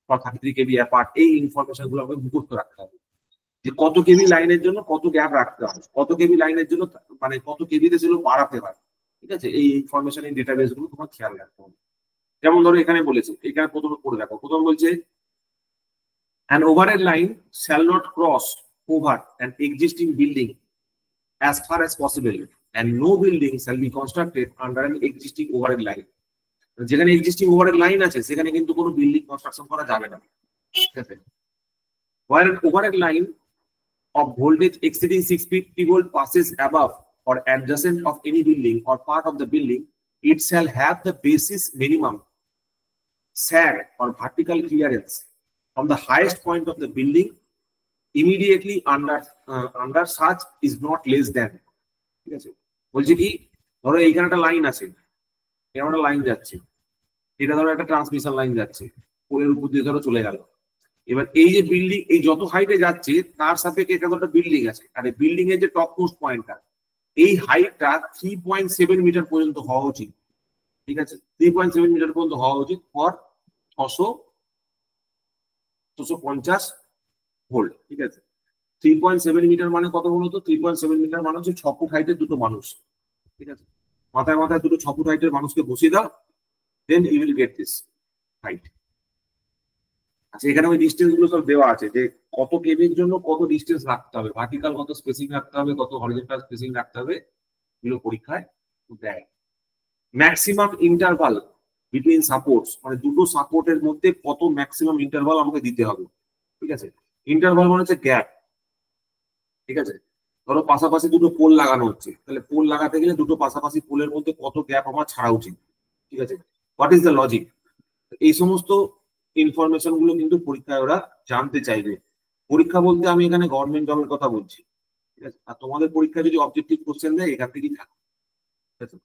S1: for 33 KV apart, এই ইনফরমেশন গুলো আমাকে মুখস্থ রাখতে হবে, যে কত কেবি লাইনের জন্য কত গ্যাপ রাখতে হয়, কত কেবি লাইনের জন্য মানে কত কেবিতে সেগুলো বাড়াতে হয়, ঠিক আছে। এই ইনফরমেশন, এই ডেটাবেস গুলো তোমার খেয়াল রাখতে হবে। যেমন ধরো এখানে বলেছে, এখানে প্রথমে পড়ে দেখো, প্রথম বলছে an overhead line shall not cross over an existing building as far as possible and no building shall be constructed under an existing overhead line. যেখানে এক্সিস্টিং ওভারহেড লাইন আছে সেখানে কিন্তু কোনো বিল্ডিং কনস্ট্রাকশন করা যাবে না, ঠিক আছে। Where an overhead line of voltage exceeding 650 volt passes above or adjacent of any building or part of the building, it shall have the basis minimum SAG or vertical clearance from the highest point of the building immediately under such is not less than, ঠিক আছে। বলছে কি, ধরো এইখানে একটা line আছে, এখানে একটা লাইন যাচ্ছে, এটা ধরো একটা ট্রান্সমিশন লাইন যাচ্ছে, পোলের উপর দিয়ে ধরো চলে গেল। এবার এই যে বিল্ডিং, এই যত হাইটে যাচ্ছে তার সাপেক্ষে এখানে একটা বিল্ডিং আছে, আর এই বিল্ডিং এর যে টপ মোস্ট পয়েন্টটা, এই হাইটটা 3.7 মিটার পর্যন্ত হওয়া উচিত, ঠিক আছে। 3.7 মিটার পর্যন্ত হওয়া উচিত ফর 650 ভোল্ট, ঠিক আছে। 3.7 মিটার মানে কত বলতো, 3.7 মিটার মানে হচ্ছে 6 ফুট হাইটের দুটো মানুষ, ঠিক আছে। মাথায় মাথায় দুটো 6 ফুট হাইটের মানুষকে বসিয়ে দাও, then you will get this height. আচ্ছা, এখানে ওই ডিস্টেন্স গুলো সব দেওয়া আছে, যে কত কেবির জন্য কত ডিস্টেন্স রাখতে হবে, ভার্টিক্যাল কত স্পেসিং রাখতে হবে, কত হরিজন্টাল স্পেসিং রাখতে হবে, এগুলো পরীক্ষায় দেয়। ম্যাক্সিমাম ইন্টারভাল বিটুইন সাপোর্টস, মানে দুটো সাপোর্টের মধ্যে কত ম্যাক্সিমাম ইন্টারভাল আমাকে দিতে হবে, ঠিক আছে। ইন্টারভাল মানে হচ্ছে গ্যাপ, ঠিক আছে। ধরো পাশাপাশি দুটো পোল লাগানো হচ্ছে, তাহলে পোল লাগাতে গেলে দুটো পাশাপাশি পোলের মধ্যে কত গ্যাপ আমার ছাড়া উচিত, ঠিক আছে। হোয়াট ইজ দ্য লজিক, এই সমস্ত ইনফরমেশন গুলো কিন্তু পরীক্ষায় ওরা জানতে চাইবে। পরীক্ষা বলতে আমি এখানে গভর্নমেন্ট জবের কথা বলছি, ঠিক আছে। আর তোমাদের পরীক্ষা যদি অবজেক্টিভ কোশ্চেন দেয় এখান থেকেই থাকে, ঠিক আছে।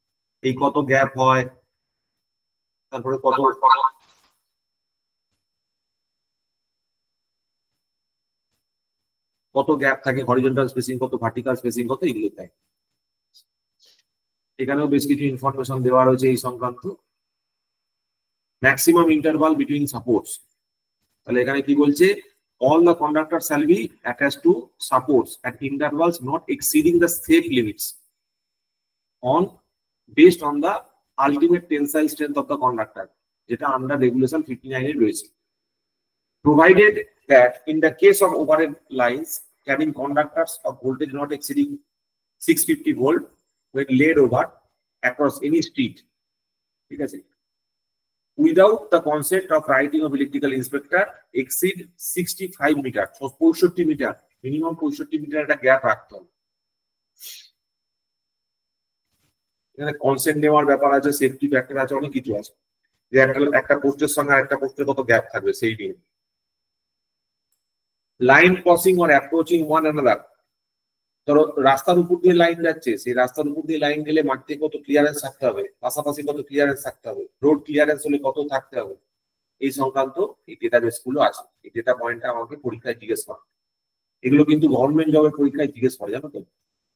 S1: এই কত গ্যাপ হয়, তারপরে কত গ্যাপ থাকে, হরিজন্টাল স্পেসিং কত, ভার্টিক্যাল স্পেসিং কত, এগুলো থাকে। এখানেও বেশ কিছু ইনফরমেশন দেওয়া রয়েছে এই সংক্রান্ত। ম্যাক্সিমাম ইন্টারভাল বিটুইন সাপোর্টস, তাহলে এখানে কি বলছে, all the conductors shall be attached to supports at intervals not exceeding the safe limits on based on the ultimate tensile strength of the conductor, যেটা আন্ডার রেগুলেশন 59 এ রয়েছে। Provided that in the case of overhead lines carrying conductors of voltage not exceeding 650 volt when laid over across any street, ঠিক আছে, without the consent of writing of electrical inspector exceed 65 meter, so 65 meter, minimum 65 meter একটা gap রাখতে হবে। এখানে consent নেওয়ার ব্যাপার আছে, safety factor আছে, অনেক কিছু আছে, যে একটা পোস্টের সঙ্গে আরেকটা পোস্টের কত গ্যাপ থাকবে সেই নিয়ে। Line crossing or approaching one another, ধরো রাস্তার উপর দিয়ে লাইন যাচ্ছে, সেই রাস্তার উপর দিয়ে লাইন গেলে মাঠ থেকে কত ক্লিয়ারেন্স থাকতে হবে, পাশাপাশি কত ক্লিয়ারেন্স থাকতে হবে, রোড ক্লিয়ারেন্স হলে কত থাকতে হবে, এই সংক্রান্ত এই ডেটাবেস গুলো আছে। এই ডেটা পয়েন্টটা আমাকে পরীক্ষায় জিজ্ঞেস করে, এগুলো কিন্তু গভর্নমেন্ট জবের পরীক্ষায় জিজ্ঞেস করে, জানো তো।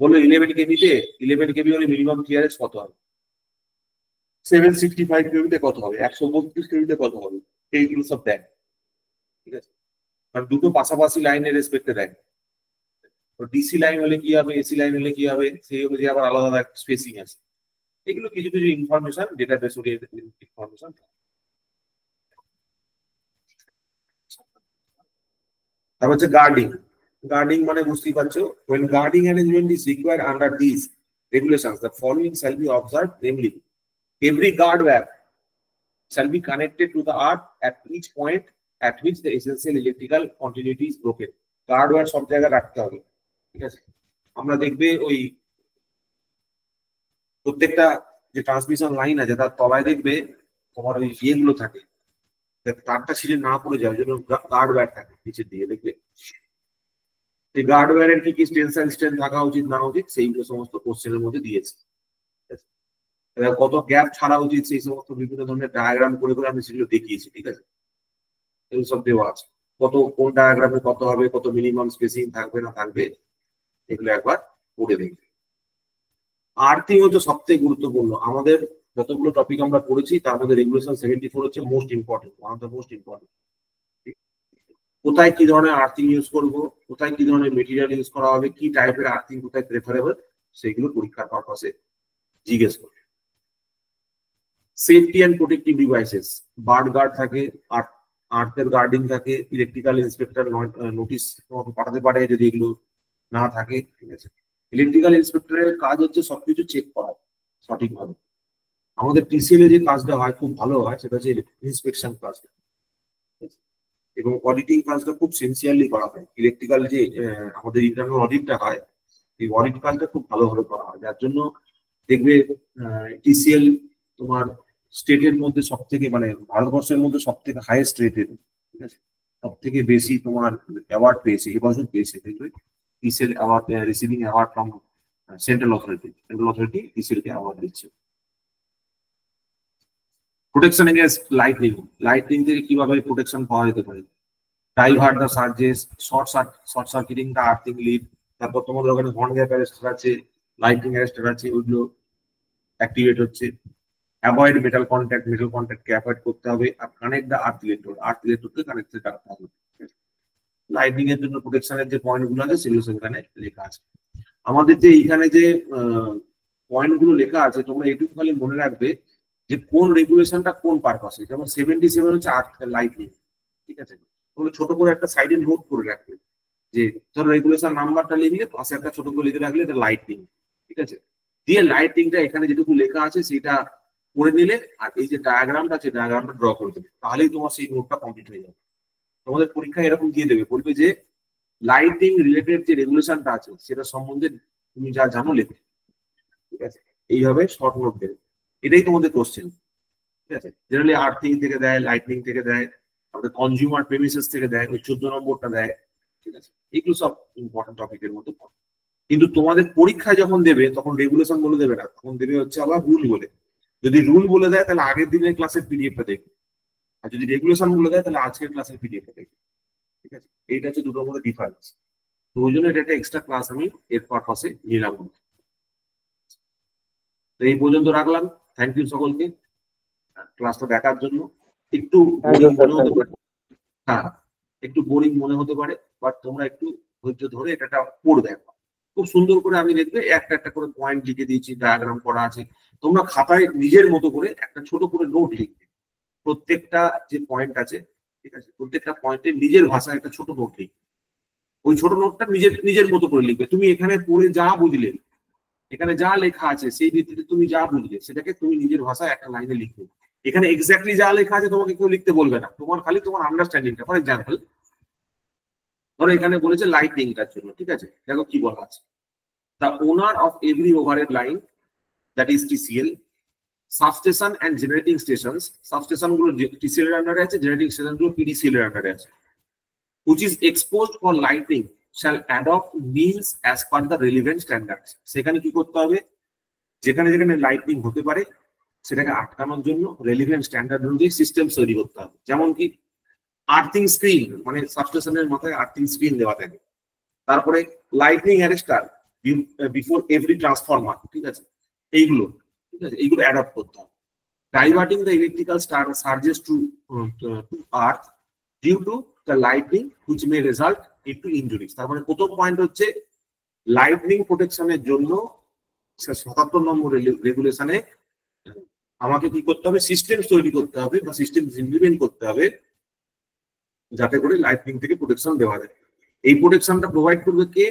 S1: বললো 11 কেবিতে 11 কেবি হলে মিনিমাম ক্লিয়ারেন্স কত হবে, 765 কেবিতে কত হবে, 132 কেবিতে কত হবে, এইগুলো সব দেয়, ঠিক আছে। কারণ দুটো পাশাপাশি লাইনের রেসপেক্টে দেয়। ডিসি লাইন হলে কি হবে, এসি লাইন হলে কি হবে, সেই অনুযায়ী আবার আলাদা স্পেসিং আছে। এগুলো কিছু কিছু ইনফরমেশন ডেটাবেস ওরিয়েন্টেড ইনফরমেশন। তারপর হচ্ছে গার্ডিং। গার্ডিং মানে বুঝতেই পারছো, when guarding arrangement is required under these regulations the following shall be observed, namely every guard wire shall be connected to the earth at each point at which the essential electrical continuity is broken. Guard wire সব জায়গায় রাখতে হবে, ঠিক আছে। আমরা দেখবে ওই প্রত্যেকটা যে ট্রান্সমিশন লাইন আছে তার তলায় দেখবে তোমার ওই ইয়েগুলো থাকে, তারটা ছিঁড়ে না পড়ে যায়, ওই জন্য গার্ড ওয়্যার থাকে নিচের দিকে দেখবে। এই গার্ড ওয়্যারের কি কি টেনসাইল স্ট্রেন্থ থাকা উচিত না উচিত সেইগুলো সমস্ত কোশ্চেনের মধ্যে দিয়েছে। কত গ্যাপ ছাড়া উচিত সেই সমস্ত বিভিন্ন ধরনের ডায়াগ্রাম করে করে আমি সেগুলো দেখিয়েছি, ঠিক আছে। এগুলো সব দেওয়া আছে, কত কোন ডায়াগ্রামে কত হবে, কত মিনিমাম স্পেসিং থাকবে না থাকবে, এগুলো একবার পড়ে দেখবে। আর্থিং হচ্ছে সব থেকে গুরুত্বপূর্ণ। আমাদের যতগুলো টপিক আমরা পড়েছি তার মধ্যে রেগুলেশন 74 হচ্ছে most important, one of the most important. কোথায় কি ধরনের আর্থিং ইউজ করবো, কোথায় কি ধরনের মেটেরিয়াল ইউজ করা হবে, কি টাইপের আর্থিং কোথায় প্রেফারেবল, সেগুলো পরীক্ষার পারপাসে জিজ্ঞেস করবে। Safety and protective devices, bird guard থাকে, আর্থের গার্ডিং থাকে, ইলেকট্রিক্যাল ইন্সপেক্টর নোটিশ পাঠাতে পারে যদি এগুলো না থাকে, ঠিক আছে। ইলেকট্রিক্যাল ইন্সপেক্টরের কাজ হচ্ছে সবকিছু চেক করা সঠিকভাবে। আমাদের টিসিএল এ যে কাজটা হয় খুব ভালো হয়, সেটা হচ্ছে ইন্সপেকশন কাজটা, এবং অডিটিং কাজটা খুব সিনসিয়ারলি করা হয়। ইলেকট্রিক্যাল যে আমাদের ইন্টারনাল অডিটটা হয়, এই অডিট কাজটা খুব ভালোভাবে করা হয়, যার জন্য দেখবে টিসিএল তোমার স্টেটের মধ্যে সব থেকে, মানে ভারতবর্ষের মধ্যে সব থেকে হাইয়েস্ট রেটেড, ঠিক আছে, সব থেকে বেশি তোমার অ্যাওয়ার্ড পেয়েছে, এবছর পেয়েছে দেখবে TCL award, receiving award from central authority TCL কে অ্যাওয়ার্ড দিচ্ছে। প্রোটেকশন এগেইনস্ট লাইটনিং, লাইটনিং থেকে কিভাবে প্রোটেকশন পাওয়া যেতে পারে, divert the surges, short circuiting the earthing lead, তারপর তোমাদের ওখানে হর্ন গ্যাপ অ্যারেস্টার আছে, লাইটিং অ্যারেস্টার আছে, ওইগুলো অ্যাক্টিভেট হচ্ছে। অ্যাভয়েড মেটাল কন্ট্যাক্টকে অ্যাভয়েড করতে হবে, আর কানেক্ট দ্য আর্থ ইলেকট্রোডকে কানেক্ট রাখতে হবে। লাইটিং এর জন্য প্রোটেকশনের যে পয়েন্ট গুলো আছে সেগুলো সেখানে লেখা আছে। আমাদের যে এইখানে যে পয়েন্ট গুলো লেখা আছে তোমরা এটুকু খালি মনে রাখবে যে কোন রেগুলেশনটা কোন পারপাসে। যেমন 77 হচ্ছে আর্থ লাইটিং, ঠিক আছে, তোমরা ছোট করে একটা সাইডে নোট করে রাখবে, যে ধরো রেগুলেশন নাম্বারটা লিখলে পাশে একটা ছোট করে লিখে রাখলে এটা লাইটিং, ঠিক আছে, দিয়ে লাইটিংটা এখানে যেটুকু লেখা আছে সেটা করে নিলে, আর এই যে ডায়াগ্রামটা আছে ডায়াগ্রামটা ড্র করে দেবে, তাহলেই তোমার সেই নোটটা কমপ্লিট হয়ে যাবে। তোমাদের পরীক্ষায় এরকম দিয়ে দেবে, বলবে যে লাইটিং রিলেটেড যে রেগুলেশনটা আছে সেটা সম্বন্ধে তুমি যা জানো লেখো, ঠিক আছে, এইভাবে শর্ট নোট দেবে। এটাই তোমাদের কোশ্চেন, ঠিক আছে। জেনারেলি আর্থিং থেকে দেয়, লাইটনিং থেকে দেয়, আমাদের কনজিউমার প্রেমিসেস থেকে দেয়, ওই 14 নম্বরটা দেয়, ঠিক আছে, এগুলো সব ইম্পর্টেন্ট টপিকের মধ্যে পড়ে। কিন্তু তোমাদের পরীক্ষায় যখন দেবে তখন রেগুলেশন বলে দেবে না, তখন দেবে হচ্ছে আবার রুল বলে। যদি রুল বলে দেয় তাহলে আগের দিনের ক্লাসের পিডিএফটা দেখবে, আর যদি রেগুলেশন বলে দেয় তাহলে আজকের ক্লাসের পিডিএফটা দেখবে। ঠিক আছে, এইটা হচ্ছে দুটোর মধ্যে ডিফারেন্স। তো ওই জন্য এটা একটা এক্সট্রা ক্লাস আমি এর পারপাসে নিলাম। তো এই পর্যন্ত রাখলাম। থ্যাংক ইউ সকলকে ক্লাসটা দেখার জন্য। একটু বোরিং মনে হতে পারে, হ্যাঁ একটু বোরিং মনে হতে পারে, বাট তোমরা একটু ধৈর্য ধরে এটা পড়বে। খুব সুন্দর করে আমি দেখবে একটা একটা করে পয়েন্ট লিখে দিয়েছি, ডায়াগ্রাম করা আছে। তোমরা খাতায় নিজের মতো করে একটা ছোট করে নোট লিখবে, প্রত্যেকটা যে পয়েন্ট আছে, ঠিক আছে, প্রত্যেকটা পয়েন্টে নিজের ভাষায় একটা ছোট নোট লিখবে। ওই ছোট নোটটা নিজের নিজের মতো করে লিখবে। তুমি এখানে পড়ে যা বুঝলে, এখানে যা লেখা আছে সেই ভিত্তিতে তুমি যা বুঝলে সেটাকে তুমি নিজের ভাষায় একটা লাইনে লিখবে। এখানে এক্স্যাক্টলি যা লেখা আছে তোমাকে কেউ লিখতে বলবে না, তোমার খালি তোমার আন্ডারস্ট্যান্ডিংটা। ফর এক্সাম্পল ধরো এখানে বলেছে লাইটনিংটার জন্য, ঠিক আছে, দেখো কি বলা আছে। The owner of every overhead line, that is TCL, substation and generating stations, substation গুলো টিসিএল এর আন্ডারে আছে, জেনারেটিং স্টেশন গুলো পিডিসিএল এর আন্ডারে আছে, which is exposed for lighting shall adopt means as per the relevant standards। সেখানে কি করতে হবে, যেখানে যেখানে লাইটনিং হতে পারে সেটাকে আটকানোর জন্য রেলিভেন্ট স্ট্যান্ডার্ড অনুযায়ী সিস্টেম তৈরি করতে হবে। যেমন কি আর্থিং স্ক্রিন, মানে সাবস্টেশনের মাথায় আর্থিং স্ক্রিন দেওয়া থাকে। তারপরে lightning arrester before every transformer, ঠিক আছে, এইগুলো, ঠিক আছে, এইগুলো অ্যাডপ্ট করতে হবে। Diverting the electrical surges to earth due to the lightning which may result into injuries. তার মানে প্রথম পয়েন্ট হচ্ছে লাইটনিং প্রোটেকশনের জন্য 77 নম্বর রেগুলেশনে আমাকে কি করতে হবে, সিস্টেম তৈরি করতে হবে বা সিস্টেম ইমপ্লিমেন্ট করতে হবে যাতে করে লাইটনিং থেকে প্রোটেকশন দেওয়া যায়। এই প্রোটেকশনটা প্রোভাইড করবে কে,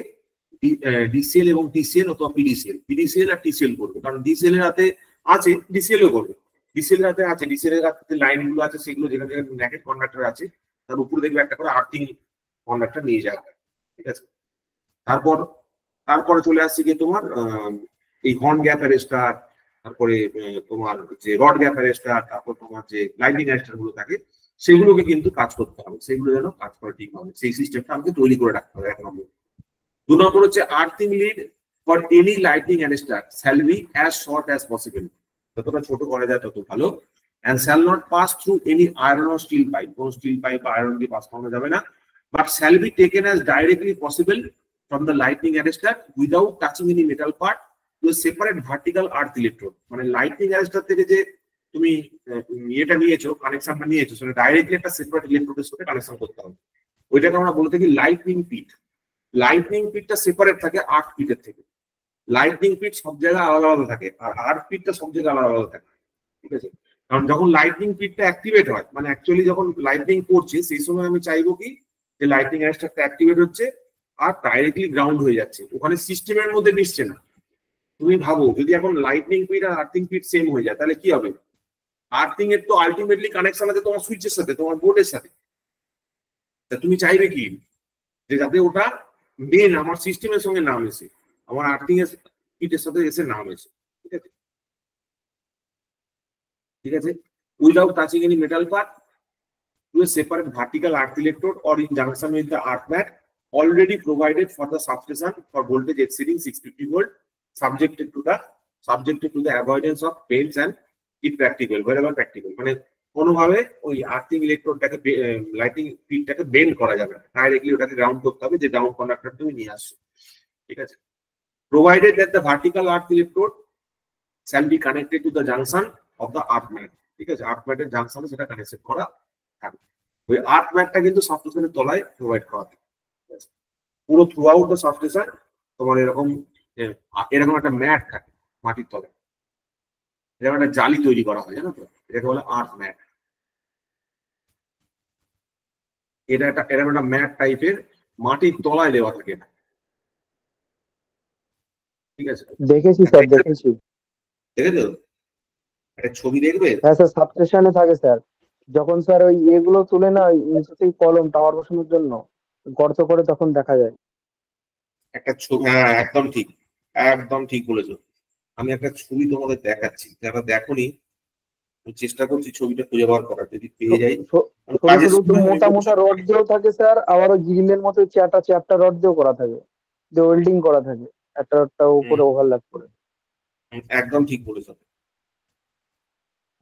S1: ডিসিএল এবং টিসিএল অথবা পিডিসিএল। পিডিসিএল আর টিসিএল করবে, কারণ ডিসিএল এর হাতে আছে, ডিসিএল ও করবে। ডিসিএল এর হাতে আছে, ডিসিএল এর হাতে লাইন গুলো আছে, সেগুলো যেখানে যেখানে ন্যাকেট কন্ডাক্টর আছে তার উপরে দেখবে একটা করে আর্থিং কন্ডাক্টর নিয়ে যাবে, ঠিক আছে। তারপরে চলে আসছে গিয়ে তোমার এই হর্ন গ্যাপ অ্যারেস্টার, তারপরে তোমার যে রড গ্যাপ অ্যারেস্টার, তারপর তোমার যে লাইটিং অ্যারেস্টার গুলো থাকে সেগুলোকে কিন্তু কাজ করতে হবে, সেগুলো যেন কাজ করে ঠিক হবে, সেই সিস্টেমটা আমাকে তৈরি করে রাখতে হবে। 1 নম্বর। 2 নম্বর হচ্ছে earthing lead for any lighting arrester shall be as short as possible, যতটা ছোট করা যায় তত ভালো। and shall not pass through any iron or steel pipe, কোনো স্টিল পাইপ বা আয়রন দিয়ে পাস করানো যাবে না, but shall be taken as directly possible from the lightning arrestor without touching any metal part to a separate vertical earth electrode। মানে lightning arrester থেকে যে তুমি এটা নিয়েছো, কানেকশনটা নিয়েছো, সেটা ডাইরেক্টলি একটা সেপারেট ইলেকট্রোডের সাথে কানেকশন করতে হবে। ওইটাকে আমরা বলে থাকি লাইটনিং পিট। লাইটনিং পিটটা সেপারেট থাকে আর্থ পিটের থেকে। লাইটনিং পিট সব জায়গায় আলাদা আলাদা থাকে, আর আর্থ পিটটা সব জায়গায় আলাদা আলাদা থাকে, ঠিক আছে। কারণ যখন লাইটনিং পিটটা অ্যাক্টিভেট হয়, মানে অ্যাকচুয়ালি যখন লাইটনিং করছে সেই সময় আমি চাইবো কি যে লাইটনিং অ্যারেস্টারটা অ্যাক্টিভেট হচ্ছে আর ডাইরেক্টলি গ্রাউন্ড হয়ে যাচ্ছে, ওখানে সিস্টেমের মধ্যে মিশছে না। তুমি ভাবো যদি এখন লাইটনিং পিট আর আর্থিং পিট সেম হয়ে যায় তাহলে কি হবে? আর্থিং এর তো আলটিমেটলি কানেকশন আছে তোমার সুইচের সাথে, তোমার বোর্ডের সাথে। তা তুমি চাইবে কি যে যাতে ওটা মেন আমার সিস্টেমের সঙ্গে নাম এসে, আমার আর্থিং এর পিটের সাথে এসে নাম এসে, ঠিক আছে, ঠিক আছে। Without touching any metal part to a separate vertical earth electrode or in junction with the earth mat already provided for the substation for voltage exceeding 650 volt, subjected to the avoidance of pains and if practical, wherever practical। মানে কোনোভাবে ওই earthing ইলেকট্রোডটাকে lighting পিটটাকে bend করা যাবে না, directly ওটাকে ground করতে হবে, যে গ্রাউন্ড কন্ডাক্টর তুমি নিয়ে আসছো, ঠিক আছে। provided that the vertical earth electrode shall be connected to the junction of the earth mat, ঠিক আছে, আর্থ ম্যাটের জাংশনে সেটা কানেকশন করা থাকবে। ওই আর্থ ম্যাটটা কিন্তু সাবস্টেশনের তলায় প্রোভাইড করা থাকে, পুরো থ্রু আউট দ্য সাবস্টেশন তোমার এরকম একটা ম্যাট থাকে মাটির তলায়, এরকম একটা জালি তৈরি করা হয়, জানো তো, এটাকে বলে আর্থ ম্যাট। এটা এরকম একটা ম্যাট টাইপের মাটির তলায় দেওয়া থাকে, ঠিক আছে।
S3: দেখেছি স্যার, দেখেছি।
S1: দেখেছো একটা ছবি দেখবে?
S3: হ্যাঁ স্যার, সাবস্টেশনে থাকে স্যার। যখন স্যার ওই এগুলো তুলে না ওই ইনসুলেটিং কলম টাওয়ার বসানোর জন্য গর্ত করে তখন দেখা যায়
S1: একটা ছবি। হ্যাঁ একদম ঠিক, একদম ঠিক বলেছো। আমি একটা ছবি তোমাদের দেখাচ্ছি, যারা দেখোনি চেষ্টা করছি ছবিটা খুঁজে বার করার, যদি পেয়ে যাই।
S3: ছোট ছোট একটু মোটা মোটা রড দিয়েও থাকে স্যার, আবার গ্রিলের মতো চ্যাপটা চ্যাপটা রড দিয়েও করা থাকে, যে ওয়েল্ডিং করা থাকে, একটা রডটা উপরে ওভারল্যাপ করে।
S1: একদম ঠিক বলেছ।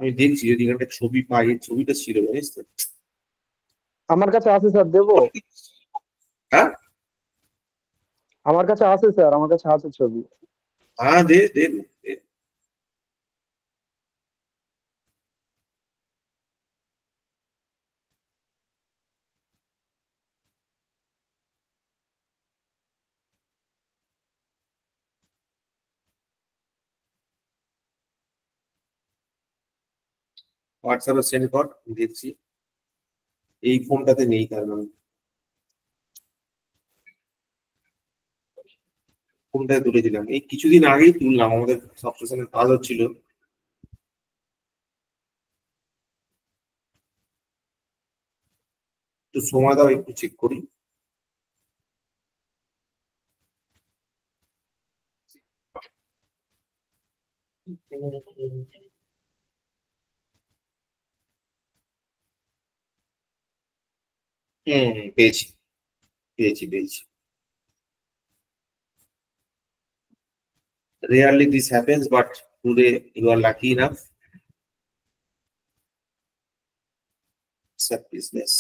S1: আমি দেখছি যদি একটা ছবি পাই, ছবিটা ছিল জানিস তো।
S3: আমার কাছে আছে স্যার, দেবো?
S1: হ্যাঁ
S3: আমার কাছে আছে স্যার, আমার কাছে আছে ছবি।
S1: হ্যাঁ, দে দে দে। হোয়াটসঅ্যাপে সেন্ড কর, দেখছি। এই ফোনটাতে নেই, কারণ ফোনটায় তুলে দিলাম, এই কিছুদিন আগেই তুললাম, আমাদের সাবস্টেশনের কাজ হচ্ছিল। একটু সময় দাও, একটু চেক করি। পেয়েছি পেয়েছি পেয়েছি। Rarely this happens, but today you are lucky enough. Accept business.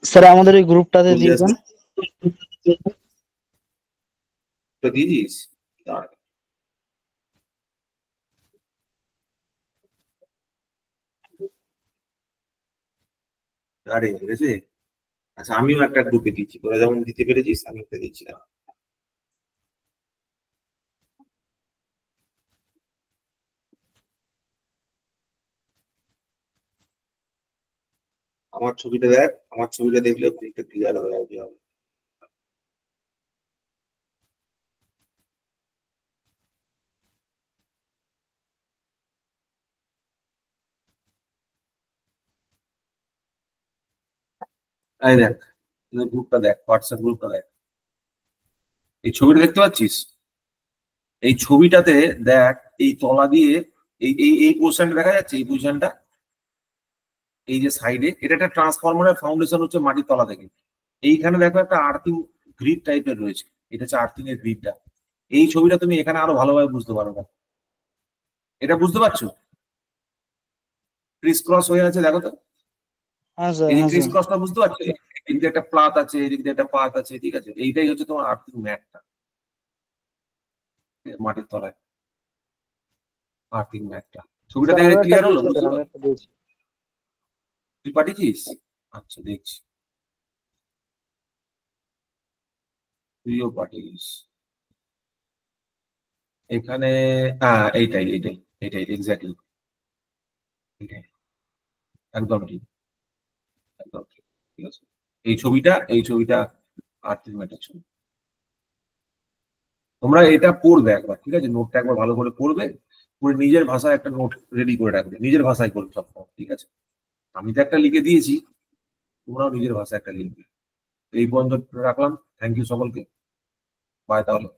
S2: Sir আমাদের এই গ্রুপটাতে দিয়ে দেন।
S1: তো দিয়েছিস? দাঁড়া। আরে বুঝেছে। আচ্ছা, আমিও একটা গ্রুপে দিচ্ছি, তোরা যেমন দিতে পেরেছিস আমি একটা দিচ্ছি না। আমার ছবিটা দেখ, আমার ছবিটা দেখলে একটু ক্লিয়ার হয়ে যাবে। এই দেখ, গ্রুপটা দেখ, হোয়াটসঅ্যাপ গ্রুপটা দেখ, এই ছবিটা দেখতে পাচ্ছিস? এই ছবিটাতে দেখ, এই তলা দিয়ে এই এই এই পোর্শনটা দেখা যাচ্ছে, এই পোর্শনটা, এই যে সাইডে, এটা একটা ট্রান্সফরমারের ফাউন্ডেশন হচ্ছে মাটির তলা থেকে। এইখানে দেখো একটা আর্থিং গ্রিড টাইপের রয়েছে, এটা হচ্ছে আর্থিং এর গ্রিডটা। এই ছবিটা তুমি এখানে আরো ভালোভাবে বুঝতে পারো না। এটা বুঝতে পারছো? ক্রিস ক্রস হয়ে আছে, দেখো তো।
S2: হ্যাঁ স্যার,
S1: এই যে
S2: হ্যাঁ
S1: ক্রিস
S2: স্যার।
S1: ক্রসটা বুঝতে পারছো? এদিকে একটা প্লাত আছে, এদিকে একটা পাত আছে, ঠিক আছে? এইটাই হচ্ছে তোমার আর্থিং ম্যাটটা, মাটির তলায় আর্থিং ম্যাটটা। ছবিটা
S3: স্যার
S1: দেখে
S3: আমি একটা
S1: ক্লিয়ার হলো?
S3: দিয়েছি স্যার,
S1: বুঝতে
S3: আমি
S1: পারছো?
S3: একটা দিয়েছি।
S1: তুই পাঠিয়েছিস? আচ্ছা, দেখছি। তুইও পাঠিয়েছিস এখানে। হ্যাঁ, এইটাই এইটাই এইটাই এক্স্যাক্টলি, এইটাই একদম ঠিক, একদম ঠিক। ঠিক আছে, এই ছবিটা আর্থিং ম্যাটের ছবি। তোমরা এটা পড়বে একবার, ঠিক আছে? নোটটা একবার ভালো করে পড়বে, পড়ে নিজের ভাষায় একটা নোট রেডি করে রাখবে, নিজের ভাষায় করবে সব সময়, ঠিক আছে? আমি তো একটা লিখে দিয়েছি, তোমরাও নিজের ভাষায় একটা লিখবে। এই পর্যন্ত রাখলাম। থ্যাংক ইউ সকলকে। বাই তাহলে।